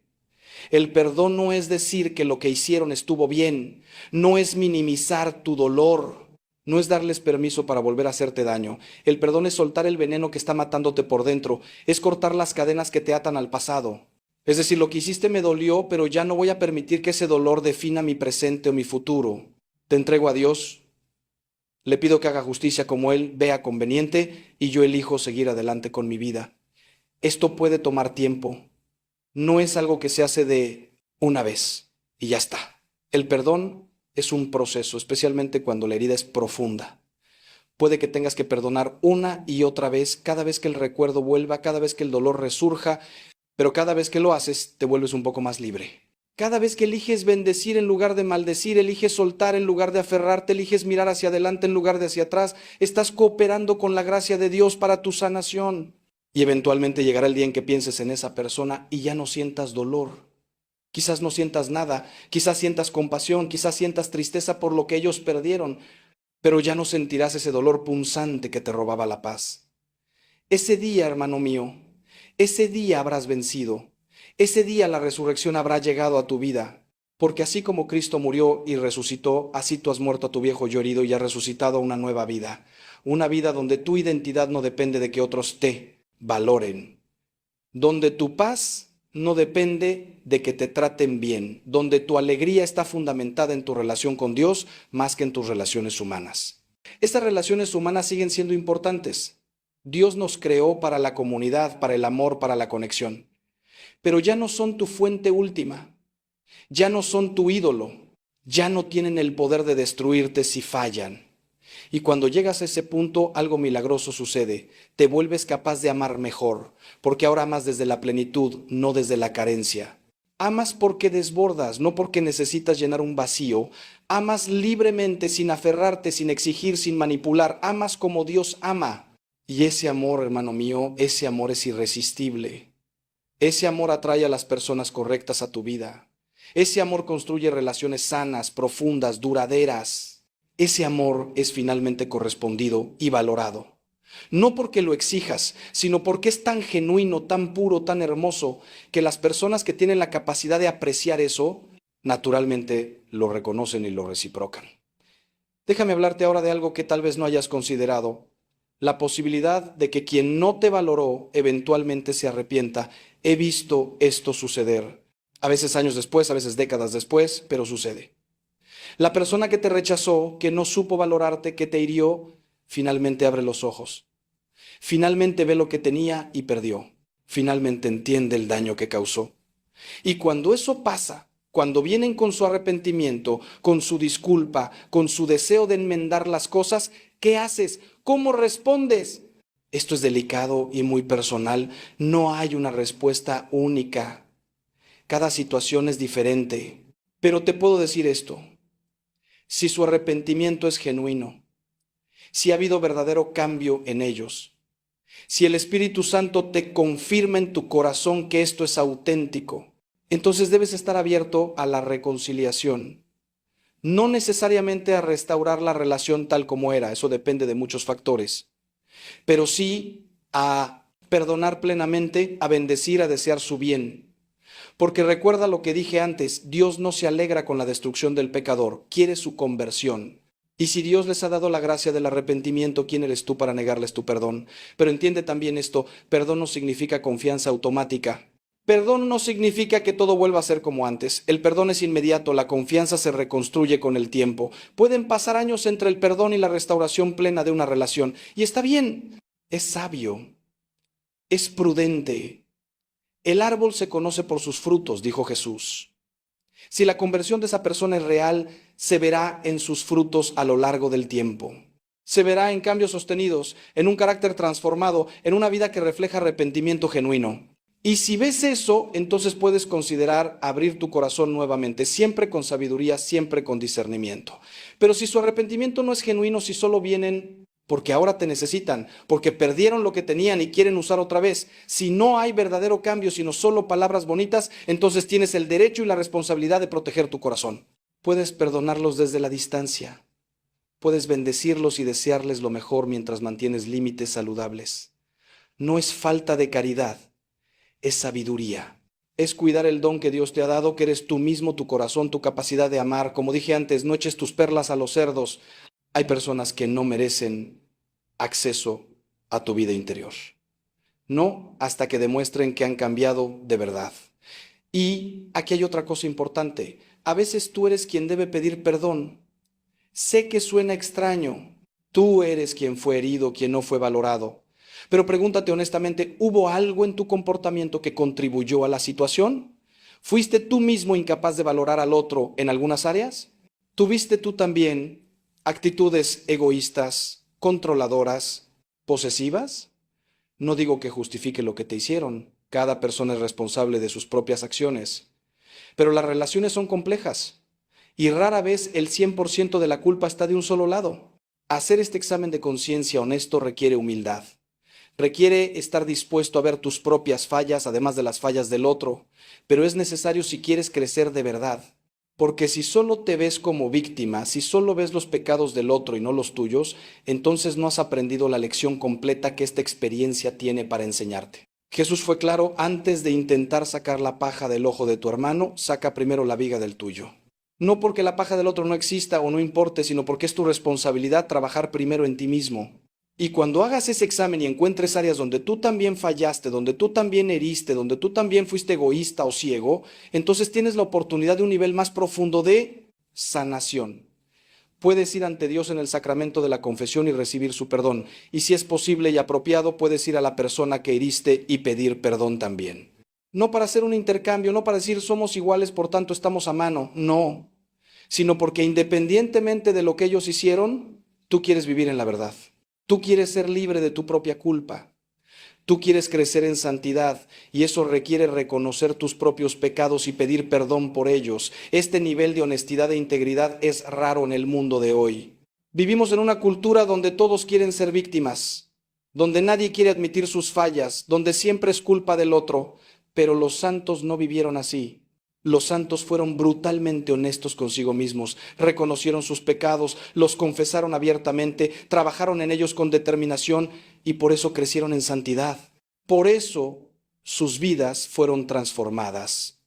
El perdón no es decir que lo que hicieron estuvo bien, no es minimizar tu dolor, no es darles permiso para volver a hacerte daño. El perdón es soltar el veneno que está matándote por dentro, es cortar las cadenas que te atan al pasado. Es decir, lo que hiciste me dolió, pero ya no voy a permitir que ese dolor defina mi presente o mi futuro. Te entrego a Dios, le pido que haga justicia como Él vea conveniente y yo elijo seguir adelante con mi vida. Esto puede tomar tiempo. No es algo que se hace de una vez y ya está. El perdón es un proceso, especialmente cuando la herida es profunda. Puede que tengas que perdonar una y otra vez, cada vez que el recuerdo vuelva, cada vez que el dolor resurja, pero cada vez que lo haces te vuelves un poco más libre. Cada vez que eliges bendecir en lugar de maldecir, eliges soltar en lugar de aferrarte, eliges mirar hacia adelante en lugar de hacia atrás, estás cooperando con la gracia de Dios para tu sanación. Y eventualmente llegará el día en que pienses en esa persona y ya no sientas dolor. Quizás no sientas nada, quizás sientas compasión, quizás sientas tristeza por lo que ellos perdieron, pero ya no sentirás ese dolor punzante que te robaba la paz. Ese día, hermano mío, ese día habrás vencido. Ese día la resurrección habrá llegado a tu vida, porque así como Cristo murió y resucitó, así tú has muerto a tu viejo yo herido y has resucitado a una nueva vida. Una vida donde tu identidad no depende de que otros te valoren, donde tu paz no depende de que te traten bien, donde tu alegría está fundamentada en tu relación con Dios más que en tus relaciones humanas. Estas relaciones humanas siguen siendo importantes. Dios nos creó para la comunidad, para el amor, para la conexión, pero ya no son tu fuente última, ya no son tu ídolo, ya no tienen el poder de destruirte si fallan. Y cuando llegas a ese punto, algo milagroso sucede. Te vuelves capaz de amar mejor, porque ahora amas desde la plenitud, no desde la carencia. Amas porque desbordas, no porque necesitas llenar un vacío. Amas libremente, sin aferrarte, sin exigir, sin manipular. Amas como Dios ama. Y ese amor, hermano mío, ese amor es irresistible. Ese amor atrae a las personas correctas a tu vida. Ese amor construye relaciones sanas, profundas, duraderas. Ese amor es finalmente correspondido y valorado. No porque lo exijas, sino porque es tan genuino, tan puro, tan hermoso, que las personas que tienen la capacidad de apreciar eso, naturalmente lo reconocen y lo reciprocan. Déjame hablarte ahora de algo que tal vez no hayas considerado. la posibilidad de que quien no te valoró eventualmente se arrepienta. He visto esto suceder. A veces años después, a veces décadas después, pero sucede. La persona que te rechazó, que no supo valorarte, que te hirió, finalmente abre los ojos. Finalmente ve lo que tenía y perdió. Finalmente entiende el daño que causó. Y cuando eso pasa, cuando vienen con su arrepentimiento, con su disculpa, con su deseo de enmendar las cosas, ¿qué haces? ¿Cómo respondes? Esto es delicado y muy personal. No hay una respuesta única. Cada situación es diferente. Pero te puedo decir esto. Si su arrepentimiento es genuino, si ha habido verdadero cambio en ellos, si el Espíritu Santo te confirma en tu corazón que esto es auténtico, entonces debes estar abierto a la reconciliación. No necesariamente a restaurar la relación tal como era, eso depende de muchos factores, pero sí a perdonar plenamente, a bendecir, a desear su bien. Porque recuerda lo que dije antes, Dios no se alegra con la destrucción del pecador, quiere su conversión. Y si Dios les ha dado la gracia del arrepentimiento, ¿quién eres tú para negarles tu perdón? Pero entiende también esto, perdón no significa confianza automática. Perdón no significa que todo vuelva a ser como antes. El perdón es inmediato, la confianza se reconstruye con el tiempo. Pueden pasar años entre el perdón y la restauración plena de una relación. Y está bien, es sabio, es prudente. El árbol se conoce por sus frutos, dijo Jesús. Si la conversión de esa persona es real, se verá en sus frutos a lo largo del tiempo. Se verá en cambios sostenidos, en un carácter transformado, en una vida que refleja arrepentimiento genuino. Y si ves eso, entonces puedes considerar abrir tu corazón nuevamente, siempre con sabiduría, siempre con discernimiento. Pero si su arrepentimiento no es genuino, si solo vienen porque ahora te necesitan, porque perdieron lo que tenían y quieren usar otra vez. Si no hay verdadero cambio, sino solo palabras bonitas, entonces tienes el derecho y la responsabilidad de proteger tu corazón. Puedes perdonarlos desde la distancia. Puedes bendecirlos y desearles lo mejor mientras mantienes límites saludables. No es falta de caridad, es sabiduría. Es cuidar el don que Dios te ha dado, que eres tú mismo, tu corazón, tu capacidad de amar. Como dije antes, no eches tus perlas a los cerdos. Hay personas que no merecen acceso a tu vida interior. No hasta que demuestren que han cambiado de verdad. Y aquí hay otra cosa importante. A veces tú eres quien debe pedir perdón. Sé que suena extraño. Tú eres quien fue herido, quien no fue valorado. Pero pregúntate honestamente, ¿hubo algo en tu comportamiento que contribuyó a la situación? ¿Fuiste tú mismo incapaz de valorar al otro en algunas áreas? ¿Tuviste tú también actitudes egoístas, controladoras, posesivas? No digo que justifique lo que te hicieron. Cada persona es responsable de sus propias acciones. Pero las relaciones son complejas y rara vez el 100% de la culpa está de un solo lado. Hacer este examen de conciencia honesto requiere humildad. Requiere estar dispuesto a ver tus propias fallas, además de las fallas del otro, pero es necesario si quieres crecer de verdad. Porque si solo te ves como víctima, si solo ves los pecados del otro y no los tuyos, entonces no has aprendido la lección completa que esta experiencia tiene para enseñarte. Jesús fue claro, antes de intentar sacar la paja del ojo de tu hermano, saca primero la viga del tuyo. No porque la paja del otro no exista o no importe, sino porque es tu responsabilidad trabajar primero en ti mismo. Y cuando hagas ese examen y encuentres áreas donde tú también fallaste, donde tú también heriste, donde tú también fuiste egoísta o ciego, entonces tienes la oportunidad de un nivel más profundo de sanación. Puedes ir ante Dios en el sacramento de la confesión y recibir su perdón. Y si es posible y apropiado, puedes ir a la persona que heriste y pedir perdón también. No para hacer un intercambio, no para decir somos iguales, por tanto estamos a mano, no. Sino porque independientemente de lo que ellos hicieron, tú quieres vivir en la verdad. Tú quieres ser libre de tu propia culpa. Tú quieres crecer en santidad y eso requiere reconocer tus propios pecados y pedir perdón por ellos. Este nivel de honestidad e integridad es raro en el mundo de hoy. Vivimos en una cultura donde todos quieren ser víctimas, donde nadie quiere admitir sus fallas, donde siempre es culpa del otro, pero los santos no vivieron así. Los santos fueron brutalmente honestos consigo mismos, reconocieron sus pecados, los confesaron abiertamente, trabajaron en ellos con determinación y por eso crecieron en santidad. Por eso sus vidas fueron transformadas.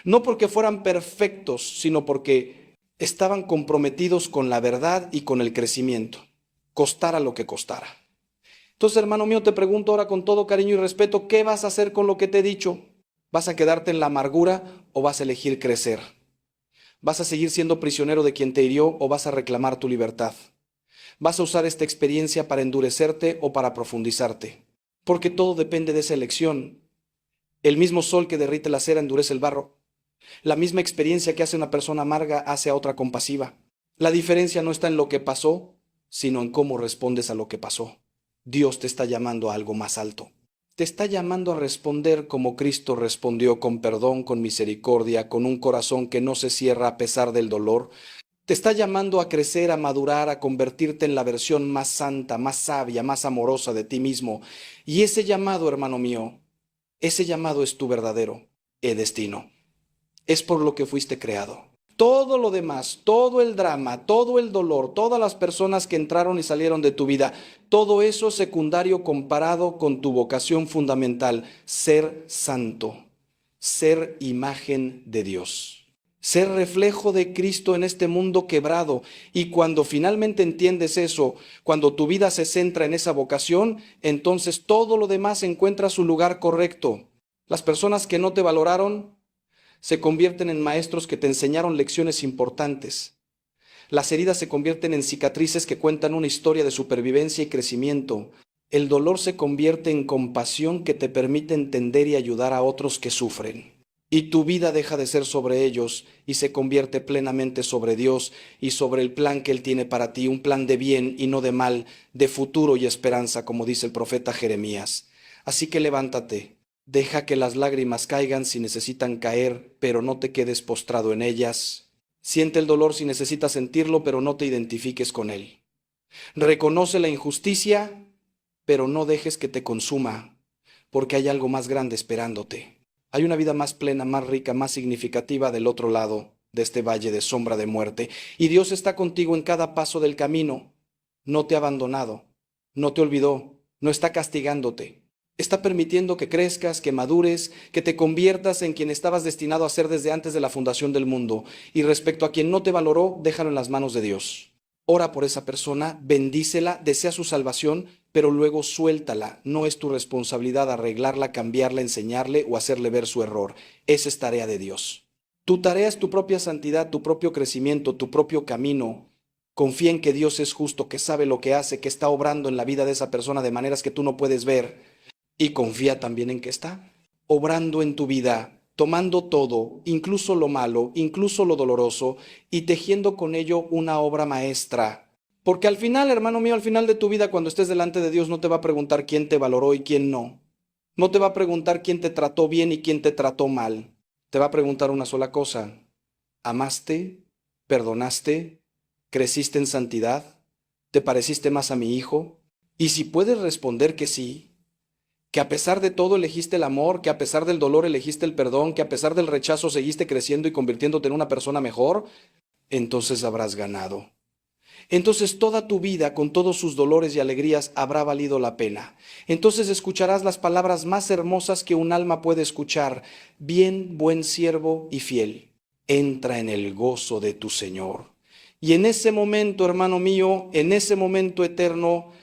No porque fueran perfectos, sino porque estaban comprometidos con la verdad y con el crecimiento, costara lo que costara. Entonces, hermano mío, te pregunto ahora con todo cariño y respeto, ¿qué vas a hacer con lo que te he dicho? ¿Vas a quedarte en la amargura o vas a elegir crecer? ¿Vas a seguir siendo prisionero de quien te hirió o vas a reclamar tu libertad? ¿Vas a usar esta experiencia para endurecerte o para profundizarte? Porque todo depende de esa elección. El mismo sol que derrite la cera endurece el barro. La misma experiencia que hace una persona amarga hace a otra compasiva. La diferencia no está en lo que pasó, sino en cómo respondes a lo que pasó. Dios te está llamando a algo más alto. Te está llamando a responder como Cristo respondió, con perdón, con misericordia, con un corazón que no se cierra a pesar del dolor. Te está llamando a crecer, a madurar, a convertirte en la versión más santa, más sabia, más amorosa de ti mismo. Y ese llamado, hermano mío, ese llamado es tu verdadero destino. Es por lo que fuiste creado. Todo lo demás, todo el drama, todo el dolor, todas las personas que entraron y salieron de tu vida, todo eso secundario comparado con tu vocación fundamental, ser santo, ser imagen de Dios, ser reflejo de Cristo en este mundo quebrado. Y cuando finalmente entiendes eso, cuando tu vida se centra en esa vocación, entonces todo lo demás encuentra su lugar correcto. Las personas que no te valoraron se convierten en maestros que te enseñaron lecciones importantes. Las heridas se convierten en cicatrices que cuentan una historia de supervivencia y crecimiento. El dolor se convierte en compasión que te permite entender y ayudar a otros que sufren. Y tu vida deja de ser sobre ellos y se convierte plenamente sobre Dios y sobre el plan que Él tiene para ti, un plan de bien y no de mal, de futuro y esperanza, como dice el profeta Jeremías. Así que levántate. Deja que las lágrimas caigan si necesitan caer, pero no te quedes postrado en ellas. Siente el dolor si necesitas sentirlo, pero no te identifiques con él. Reconoce la injusticia, pero no dejes que te consuma, porque hay algo más grande esperándote. Hay una vida más plena, más rica, más significativa del otro lado de este valle de sombra de muerte. Y Dios está contigo en cada paso del camino. No te ha abandonado, no te olvidó, no está castigándote. Está permitiendo que crezcas, que madures, que te conviertas en quien estabas destinado a ser desde antes de la fundación del mundo. Y respecto a quien no te valoró, déjalo en las manos de Dios. Ora por esa persona, bendícela, desea su salvación, pero luego suéltala. No es tu responsabilidad arreglarla, cambiarla, enseñarle o hacerle ver su error. Esa es tarea de Dios. Tu tarea es tu propia santidad, tu propio crecimiento, tu propio camino. Confía en que Dios es justo, que sabe lo que hace, que está obrando en la vida de esa persona de maneras que tú no puedes ver. Y confía también en que está obrando en tu vida, tomando todo, incluso lo malo, incluso lo doloroso, y tejiendo con ello una obra maestra. Porque al final, hermano mío, al final de tu vida, cuando estés delante de Dios, no te va a preguntar quién te valoró y quién no. No te va a preguntar quién te trató bien y quién te trató mal. Te va a preguntar una sola cosa: ¿amaste? ¿Perdonaste? ¿Creciste en santidad? ¿Te pareciste más a mi hijo? Y si puedes responder que sí, que a pesar de todo elegiste el amor, que a pesar del dolor elegiste el perdón, que a pesar del rechazo seguiste creciendo y convirtiéndote en una persona mejor, entonces habrás ganado. Entonces toda tu vida, con todos sus dolores y alegrías, habrá valido la pena. Entonces escucharás las palabras más hermosas que un alma puede escuchar: bien, buen siervo y fiel, entra en el gozo de tu Señor. Y en ese momento, hermano mío, en ese momento eterno,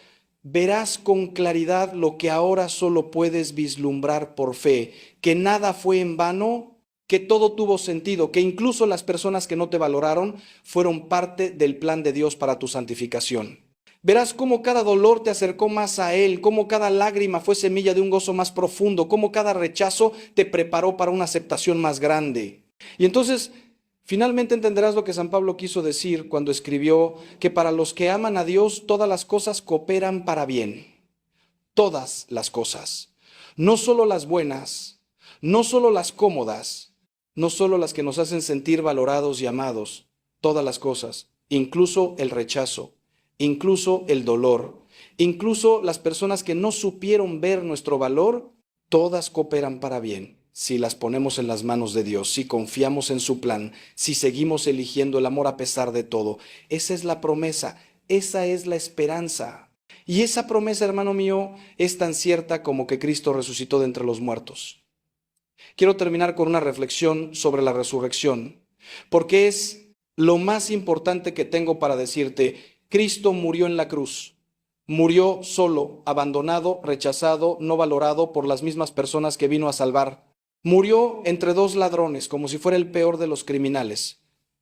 verás con claridad lo que ahora solo puedes vislumbrar por fe: que nada fue en vano, que todo tuvo sentido, que incluso las personas que no te valoraron fueron parte del plan de Dios para tu santificación. Verás cómo cada dolor te acercó más a Él, cómo cada lágrima fue semilla de un gozo más profundo, cómo cada rechazo te preparó para una aceptación más grande. Y entonces finalmente entenderás lo que San Pablo quiso decir cuando escribió que para los que aman a Dios todas las cosas cooperan para bien. Todas las cosas. No solo las buenas, no solo las cómodas, no solo las que nos hacen sentir valorados y amados. Todas las cosas, incluso el rechazo, incluso el dolor, incluso las personas que no supieron ver nuestro valor, todas cooperan para bien. Si las ponemos en las manos de Dios, si confiamos en su plan, si seguimos eligiendo el amor a pesar de todo. Esa es la promesa, esa es la esperanza. Y esa promesa, hermano mío, es tan cierta como que Cristo resucitó de entre los muertos. Quiero terminar con una reflexión sobre la resurrección, porque es lo más importante que tengo para decirte. Cristo murió en la cruz, Murió solo, abandonado, rechazado, no valorado por las mismas personas que vino a salvar. Murió entre dos ladrones, como si fuera el peor de los criminales.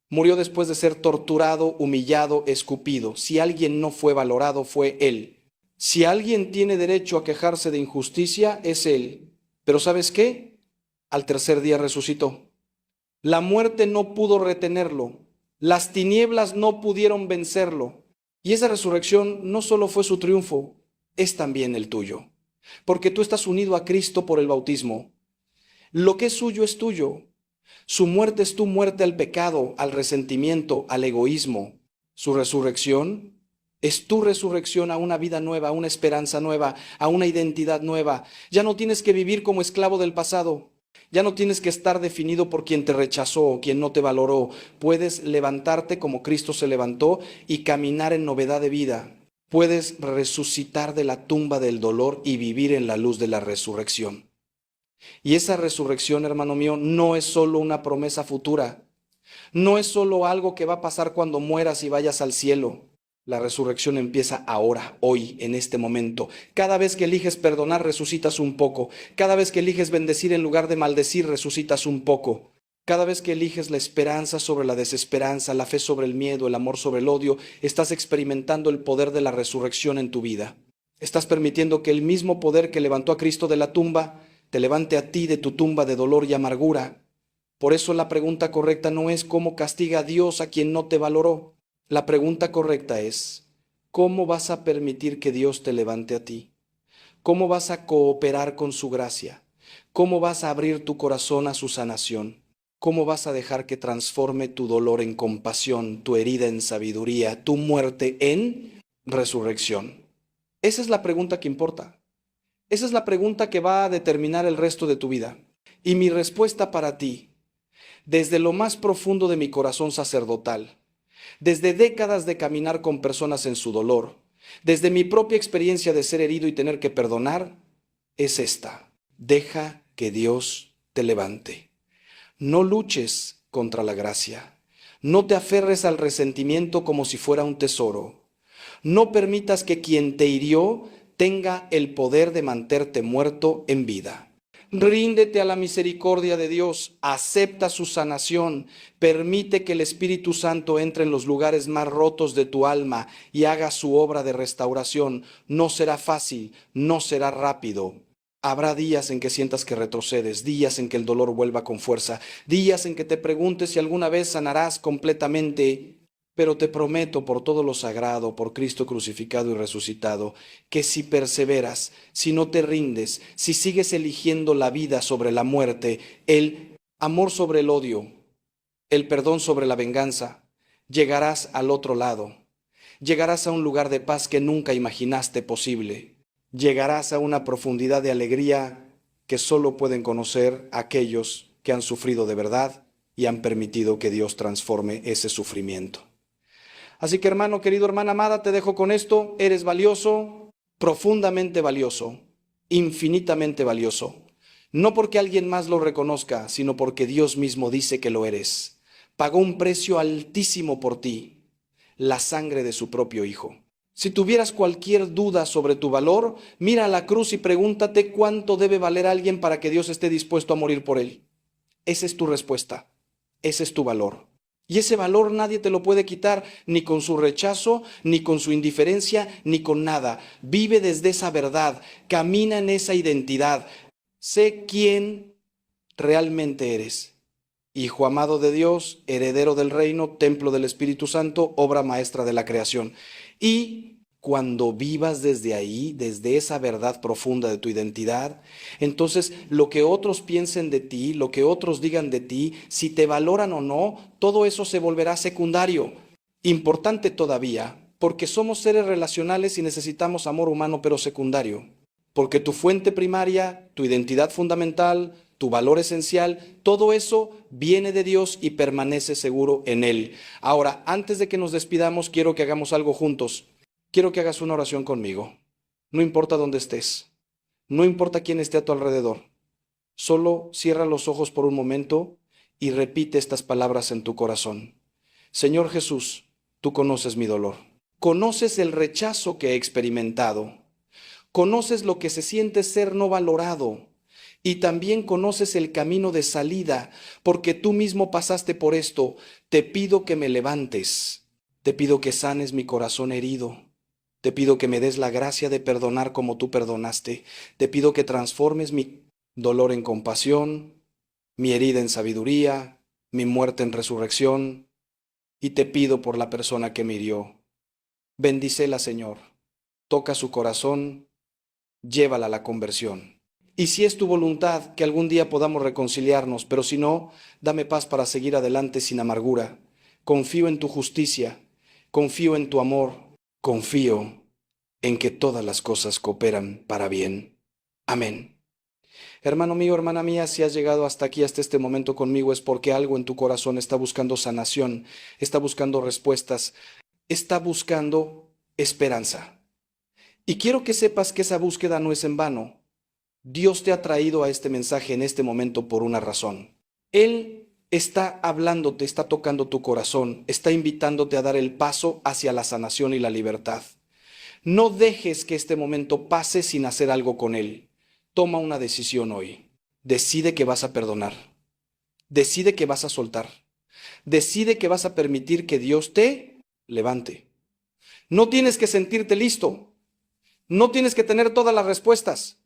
Murió después de ser torturado, humillado, escupido. Si alguien no fue valorado, fue él. Si alguien tiene derecho a quejarse de injusticia, es él. Pero ¿sabes qué? Al tercer día resucitó. La muerte no pudo retenerlo. Las tinieblas no pudieron vencerlo. Y esa resurrección no solo fue su triunfo, es también el tuyo. Porque tú estás unido a Cristo por el bautismo. Lo que es suyo es tuyo. Su muerte es tu muerte al pecado, al resentimiento, al egoísmo. Su resurrección es tu resurrección a una vida nueva, a una esperanza nueva, a una identidad nueva. Ya no tienes que vivir como esclavo del pasado. Ya no tienes que estar definido por quien te rechazó o quien no te valoró. Puedes levantarte como Cristo se levantó y caminar en novedad de vida. Puedes resucitar de la tumba del dolor y vivir en la luz de la resurrección. Y esa resurrección, hermano mío, no es solo una promesa futura. No es solo algo que va a pasar cuando mueras y vayas al cielo. La resurrección empieza ahora, hoy, en este momento. Cada vez que eliges perdonar, resucitas un poco. Cada vez que eliges bendecir en lugar de maldecir, resucitas un poco. Cada vez que eliges la esperanza sobre la desesperanza, la fe sobre el miedo, el amor sobre el odio, estás experimentando el poder de la resurrección en tu vida. Estás permitiendo que el mismo poder que levantó a Cristo de la tumba te levante a ti de tu tumba de dolor y amargura. Por eso la pregunta correcta no es cómo castiga a Dios a quien no te valoró. La pregunta correcta es, ¿cómo vas a permitir que Dios te levante a ti? ¿Cómo vas a cooperar con su gracia? ¿Cómo vas a abrir tu corazón a su sanación? ¿Cómo vas a dejar que transforme tu dolor en compasión, tu herida en sabiduría, tu muerte en resurrección? Esa es la pregunta que importa. Esa es la pregunta que va a determinar el resto de tu vida. Y mi respuesta para ti, desde lo más profundo de mi corazón sacerdotal, desde décadas de caminar con personas en su dolor, desde mi propia experiencia de ser herido y tener que perdonar, es esta: deja que Dios te levante. No luches contra la gracia. No te aferres al resentimiento como si fuera un tesoro. No permitas que quien te hirió tenga el poder de mantenerte muerto en vida. Ríndete a la misericordia de Dios, acepta su sanación, permite que el Espíritu Santo entre en los lugares más rotos de tu alma y haga su obra de restauración. No será fácil, no será rápido. Habrá días en que sientas que retrocedes, días en que el dolor vuelva con fuerza, días en que te preguntes si alguna vez sanarás completamente. Pero te prometo por todo lo sagrado, por Cristo crucificado y resucitado, que si perseveras, si no te rindes, si sigues eligiendo la vida sobre la muerte, el amor sobre el odio, el perdón sobre la venganza, llegarás al otro lado. Llegarás a un lugar de paz que nunca imaginaste posible. Llegarás a una profundidad de alegría que solo pueden conocer aquellos que han sufrido de verdad y han permitido que Dios transforme ese sufrimiento. Así que hermano querido, hermana amada, te dejo con esto. Eres valioso, profundamente valioso, infinitamente valioso. No porque alguien más lo reconozca, sino porque Dios mismo dice que lo eres. Pagó un precio altísimo por ti, la sangre de su propio Hijo. Si tuvieras cualquier duda sobre tu valor, mira a la cruz y pregúntate cuánto debe valer alguien para que Dios esté dispuesto a morir por él. Esa es tu respuesta, ese es tu valor. Y ese valor nadie te lo puede quitar, ni con su rechazo, ni con su indiferencia, ni con nada. Vive desde esa verdad, camina en esa identidad. Sé quién realmente eres. Hijo amado de Dios, heredero del reino, templo del Espíritu Santo, obra maestra de la creación. Y cuando vivas desde ahí, desde esa verdad profunda de tu identidad, entonces lo que otros piensen de ti, lo que otros digan de ti, si te valoran o no, todo eso se volverá secundario. Importante todavía, porque somos seres relacionales y necesitamos amor humano, pero secundario. Porque tu fuente primaria, tu identidad fundamental, tu valor esencial, todo eso viene de Dios y permanece seguro en Él. Ahora, antes de que nos despidamos, quiero que hagamos algo juntos. Quiero que hagas una oración conmigo. No importa dónde estés, no importa quién esté a tu alrededor. Solo cierra los ojos por un momento y repite estas palabras en tu corazón. Señor Jesús, tú conoces mi dolor. Conoces el rechazo que he experimentado. Conoces lo que se siente ser no valorado. Y también conoces el camino de salida, porque tú mismo pasaste por esto. Te pido que me levantes. Te pido que sanes mi corazón herido. Te pido que me des la gracia de perdonar como tú perdonaste. Te pido que transformes mi dolor en compasión, mi herida en sabiduría, mi muerte en resurrección. Y te pido por la persona que me hirió. Bendícela, Señor. Toca su corazón, llévala a la conversión. Y si es tu voluntad que algún día podamos reconciliarnos, pero si no, dame paz para seguir adelante sin amargura. Confío en tu justicia, confío en tu amor, confío en que todas las cosas cooperan para bien. Amén. Hermano mío, hermana mía, si has llegado hasta aquí, hasta este momento conmigo, es porque algo en tu corazón está buscando sanación, está buscando respuestas, está buscando esperanza. Y quiero que sepas que esa búsqueda no es en vano. Dios te ha traído a este mensaje en este momento por una razón. Él está hablándote, está tocando tu corazón, está invitándote a dar el paso hacia la sanación y la libertad. No dejes que este momento pase sin hacer algo con él. Toma una decisión hoy. Decide que vas a perdonar. Decide que vas a soltar. Decide que vas a permitir que Dios te levante. No tienes que sentirte listo. No tienes que tener todas las respuestas.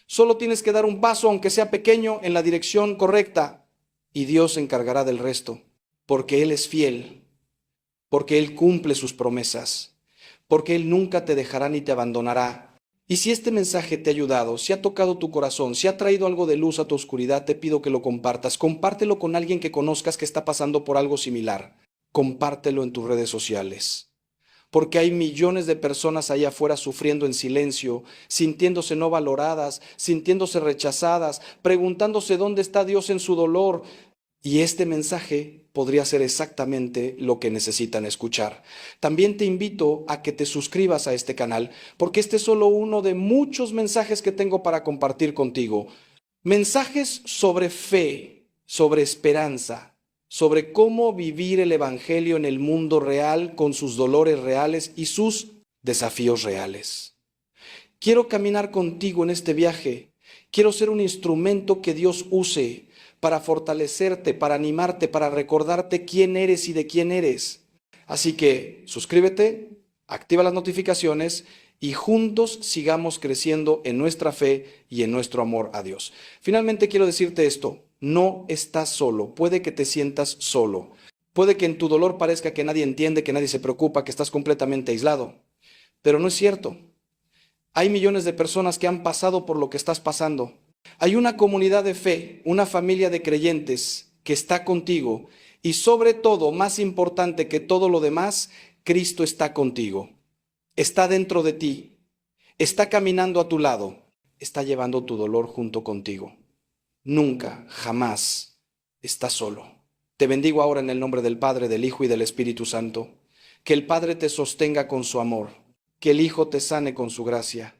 Solo tienes que dar un paso, aunque sea pequeño, en la dirección correcta. Y Dios se encargará del resto. Porque Él es fiel. Porque Él cumple sus promesas. Porque Él nunca te dejará ni te abandonará. Y si este mensaje te ha ayudado, si ha tocado tu corazón, si ha traído algo de luz a tu oscuridad, te pido que lo compartas. Compártelo con alguien que conozcas que está pasando por algo similar. Compártelo en tus redes sociales. Porque hay millones de personas allá afuera sufriendo en silencio, sintiéndose no valoradas, sintiéndose rechazadas, preguntándose dónde está Dios en su dolor. Y este mensaje podría ser exactamente lo que necesitan escuchar. También te invito a que te suscribas a este canal, porque este es solo uno de muchos mensajes que tengo para compartir contigo. Mensajes sobre fe, sobre esperanza, sobre cómo vivir el Evangelio en el mundo real con sus dolores reales y sus desafíos reales. Quiero caminar contigo en este viaje. Quiero ser un instrumento que Dios use para fortalecerte, para animarte, para recordarte quién eres y de quién eres. Así que suscríbete, activa las notificaciones y juntos sigamos creciendo en nuestra fe y en nuestro amor a Dios. Finalmente quiero decirte esto, no estás solo, puede que te sientas solo, puede que en tu dolor parezca que nadie entiende, que nadie se preocupa, que estás completamente aislado, pero no es cierto. Hay millones de personas que han pasado por lo que estás pasando. Hay una comunidad de fe, una familia de creyentes que está contigo y sobre todo, más importante que todo lo demás, Cristo está contigo. Está dentro de ti, está caminando a tu lado, está llevando tu dolor junto contigo. Nunca, jamás estás solo. Te bendigo ahora en el nombre del Padre, del Hijo y del Espíritu Santo. Que el Padre te sostenga con su amor, que el Hijo te sane con su gracia,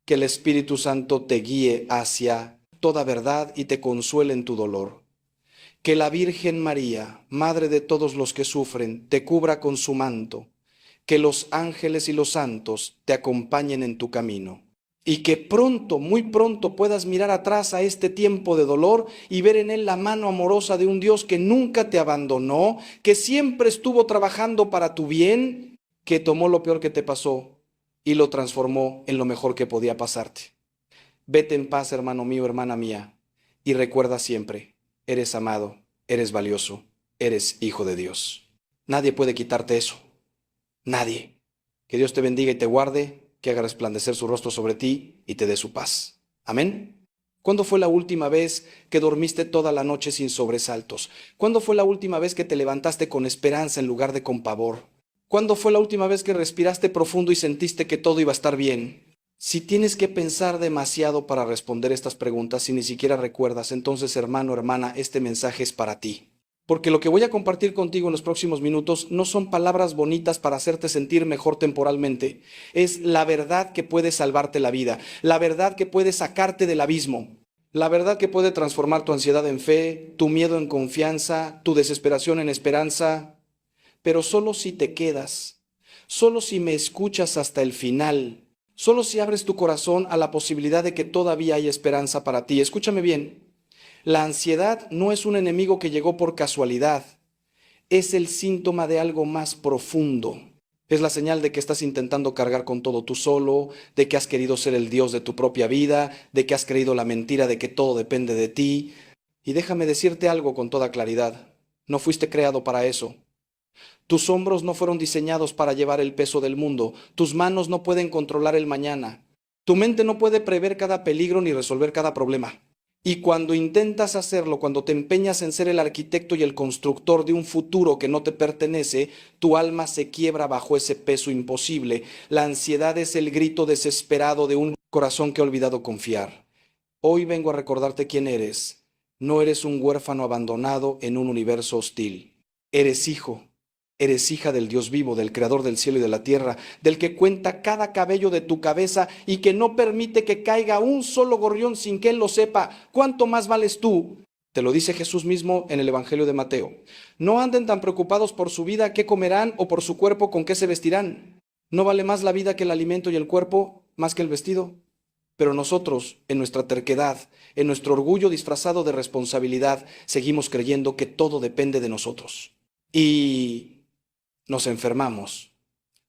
que el Espíritu Santo te guíe hacia toda verdad y te consuele en tu dolor. Que la Virgen María, Madre de todos los que sufren, te cubra con su manto. Que los ángeles y los santos te acompañen en tu camino. Y que pronto, muy pronto puedas mirar atrás a este tiempo de dolor y ver en él la mano amorosa de un Dios que nunca te abandonó, que siempre estuvo trabajando para tu bien, que tomó lo peor que te pasó y lo transformó en lo mejor que podía pasarte. Vete en paz, hermano mío, hermana mía, y recuerda siempre, eres amado, eres valioso, eres hijo de Dios. Nadie puede quitarte eso. Nadie. Que Dios te bendiga y te guarde, que haga resplandecer su rostro sobre ti y te dé su paz. Amén. ¿Cuándo fue la última vez que dormiste toda la noche sin sobresaltos? ¿Cuándo fue la última vez que te levantaste con esperanza en lugar de con pavor? ¿Cuándo fue la última vez que respiraste profundo y sentiste que todo iba a estar bien? Si tienes que pensar demasiado para responder estas preguntas y ni siquiera recuerdas, entonces, hermano, hermana, este mensaje es para ti. Porque lo que voy a compartir contigo en los próximos minutos no son palabras bonitas para hacerte sentir mejor temporalmente. Es la verdad que puede salvarte la vida, la verdad que puede sacarte del abismo, la verdad que puede transformar tu ansiedad en fe, tu miedo en confianza, tu desesperación en esperanza. Pero solo si te quedas, solo si me escuchas hasta el final, solo si abres tu corazón a la posibilidad de que todavía hay esperanza para ti. Escúchame bien, la ansiedad no es un enemigo que llegó por casualidad, es el síntoma de algo más profundo. Es la señal de que estás intentando cargar con todo tú solo, de que has querido ser el Dios de tu propia vida, de que has creído la mentira de que todo depende de ti. Y déjame decirte algo con toda claridad, no fuiste creado para eso. Tus hombros no fueron diseñados para llevar el peso del mundo, tus manos no pueden controlar el mañana, tu mente no puede prever cada peligro ni resolver cada problema. Y cuando intentas hacerlo, cuando te empeñas en ser el arquitecto y el constructor de un futuro que no te pertenece, tu alma se quiebra bajo ese peso imposible. La ansiedad es el grito desesperado de un corazón que ha olvidado confiar. Hoy vengo a recordarte quién eres. No eres un huérfano abandonado en un universo hostil. Eres hijo. Eres hija del Dios vivo, del Creador del cielo y de la tierra, del que cuenta cada cabello de tu cabeza y que no permite que caiga un solo gorrión sin que Él lo sepa. ¿Cuánto más vales tú? Te lo dice Jesús mismo en el Evangelio de Mateo. No anden tan preocupados por su vida, qué comerán, o por su cuerpo, con qué se vestirán. ¿No vale más la vida que el alimento y el cuerpo, más que el vestido? Pero nosotros, en nuestra terquedad, en nuestro orgullo disfrazado de responsabilidad, seguimos creyendo que todo depende de nosotros. Y nos enfermamos,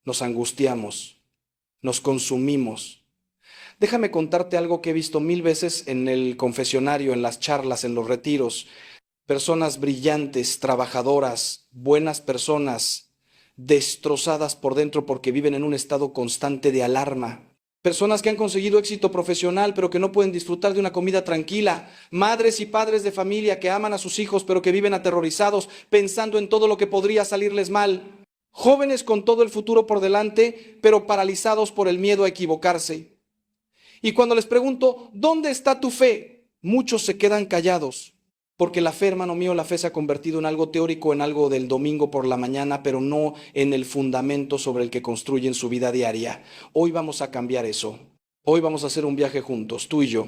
nos angustiamos, nos consumimos. Déjame contarte algo que he visto 1000 veces en el confesionario, en las charlas, en los retiros. Personas brillantes, trabajadoras, buenas personas, destrozadas por dentro porque viven en un estado constante de alarma. Personas que han conseguido éxito profesional pero que no pueden disfrutar de una comida tranquila. Madres y padres de familia que aman a sus hijos pero que viven aterrorizados pensando en todo lo que podría salirles mal. Jóvenes con todo el futuro por delante pero paralizados por el miedo a equivocarse. Y cuando les pregunto, ¿dónde está tu fe? Muchos se quedan callados. Porque la fe, hermano mío, la fe se ha convertido en algo teórico, en algo del domingo por la mañana, pero no en el fundamento sobre el que construyen su vida diaria. Hoy vamos a cambiar eso. Hoy vamos a hacer un viaje juntos, tú y yo.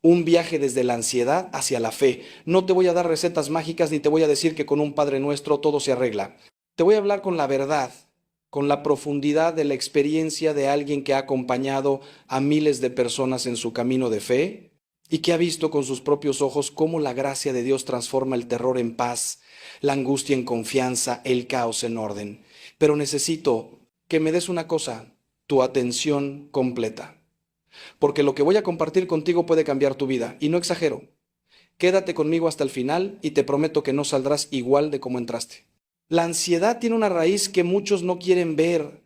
Un viaje desde la ansiedad hacia la fe. No te voy a dar recetas mágicas ni te voy a decir que con un Padre Nuestro todo se arregla. Te voy a hablar con la verdad, con la profundidad de la experiencia de alguien que ha acompañado a miles de personas en su camino de fe y que ha visto con sus propios ojos cómo la gracia de Dios transforma el terror en paz, la angustia en confianza, el caos en orden. Pero necesito que me des una cosa, tu atención completa. Porque lo que voy a compartir contigo puede cambiar tu vida, y no exagero. Quédate conmigo hasta el final y te prometo que no saldrás igual de como entraste. La ansiedad tiene una raíz que muchos no quieren ver.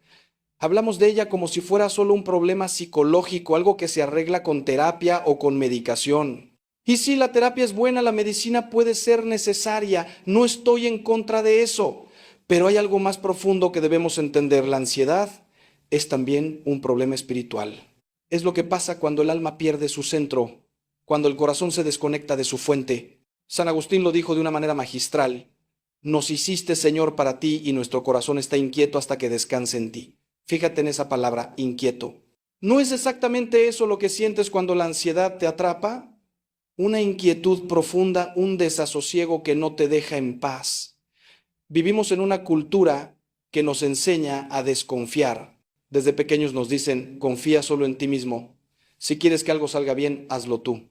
Hablamos de ella como si fuera solo un problema psicológico, algo que se arregla con terapia o con medicación. Y sí, la terapia es buena, la medicina puede ser necesaria, no estoy en contra de eso, pero hay algo más profundo que debemos entender. La ansiedad es también un problema espiritual. Es lo que pasa cuando el alma pierde su centro, cuando el corazón se desconecta de su fuente. San Agustín lo dijo de una manera magistral. Nos hiciste, Señor, para ti y nuestro corazón está inquieto hasta que descanse en ti. Fíjate en esa palabra, inquieto. ¿No es exactamente eso lo que sientes cuando la ansiedad te atrapa? Una inquietud profunda, un desasosiego que no te deja en paz. Vivimos en una cultura que nos enseña a desconfiar. Desde pequeños nos dicen, confía solo en ti mismo. Si quieres que algo salga bien, hazlo tú.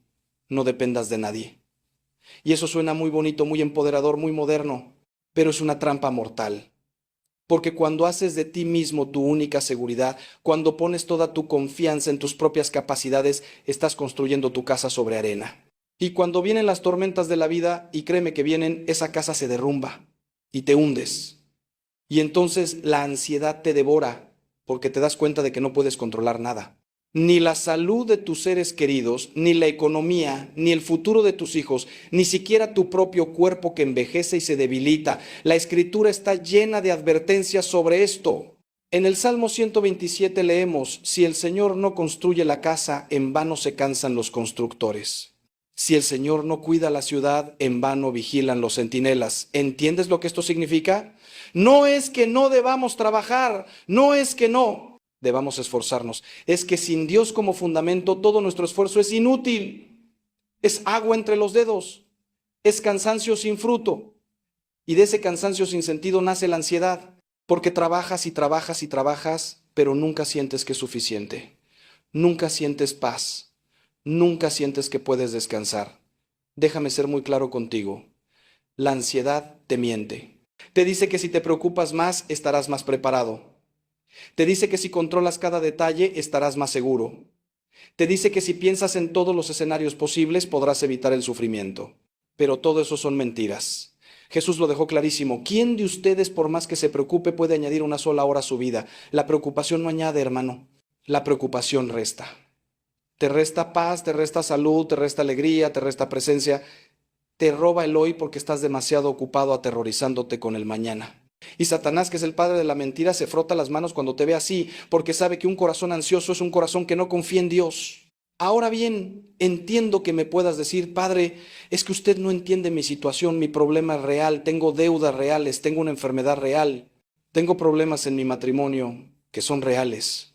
No dependas de nadie. Y eso suena muy bonito, muy empoderador, muy moderno, pero es una trampa mortal. Porque cuando haces de ti mismo tu única seguridad, cuando pones toda tu confianza en tus propias capacidades, estás construyendo tu casa sobre arena. Y cuando vienen las tormentas de la vida, y créeme que vienen, esa casa se derrumba y te hundes. Y entonces la ansiedad te devora porque te das cuenta de que no puedes controlar nada. Ni la salud de tus seres queridos, ni la economía, ni el futuro de tus hijos, ni siquiera tu propio cuerpo que envejece y se debilita. La Escritura está llena de advertencias sobre esto. En el Salmo 127 leemos, si el Señor no construye la casa, en vano se cansan los constructores. Si el Señor no cuida la ciudad, en vano vigilan los centinelas. ¿Entiendes lo que esto significa? No es que no debamos trabajar, no es que no debamos esforzarnos. Es que sin Dios como fundamento, todo nuestro esfuerzo es inútil. Es agua entre los dedos. Es cansancio sin fruto. Y de ese cansancio sin sentido nace la ansiedad. Porque trabajas y trabajas y trabajas, pero nunca sientes que es suficiente. Nunca sientes paz. Nunca sientes que puedes descansar. Déjame ser muy claro contigo. La ansiedad te miente. Te dice que si te preocupas más, estarás más preparado. Te dice que si controlas cada detalle, estarás más seguro. Te dice que si piensas en todos los escenarios posibles, podrás evitar el sufrimiento. Pero todo eso son mentiras. Jesús lo dejó clarísimo. ¿Quién de ustedes, por más que se preocupe, puede añadir una sola hora a su vida? La preocupación no añade, hermano. La preocupación resta. Te resta paz, te resta salud, te resta alegría, te resta presencia. Te roba el hoy porque estás demasiado ocupado aterrorizándote con el mañana. Y Satanás, que es el padre de la mentira, se frota las manos cuando te ve así, porque sabe que un corazón ansioso es un corazón que no confía en Dios. Ahora bien, entiendo que me puedas decir, Padre, es que usted no entiende mi situación, mi problema es real, tengo deudas reales, tengo una enfermedad real, tengo problemas en mi matrimonio que son reales.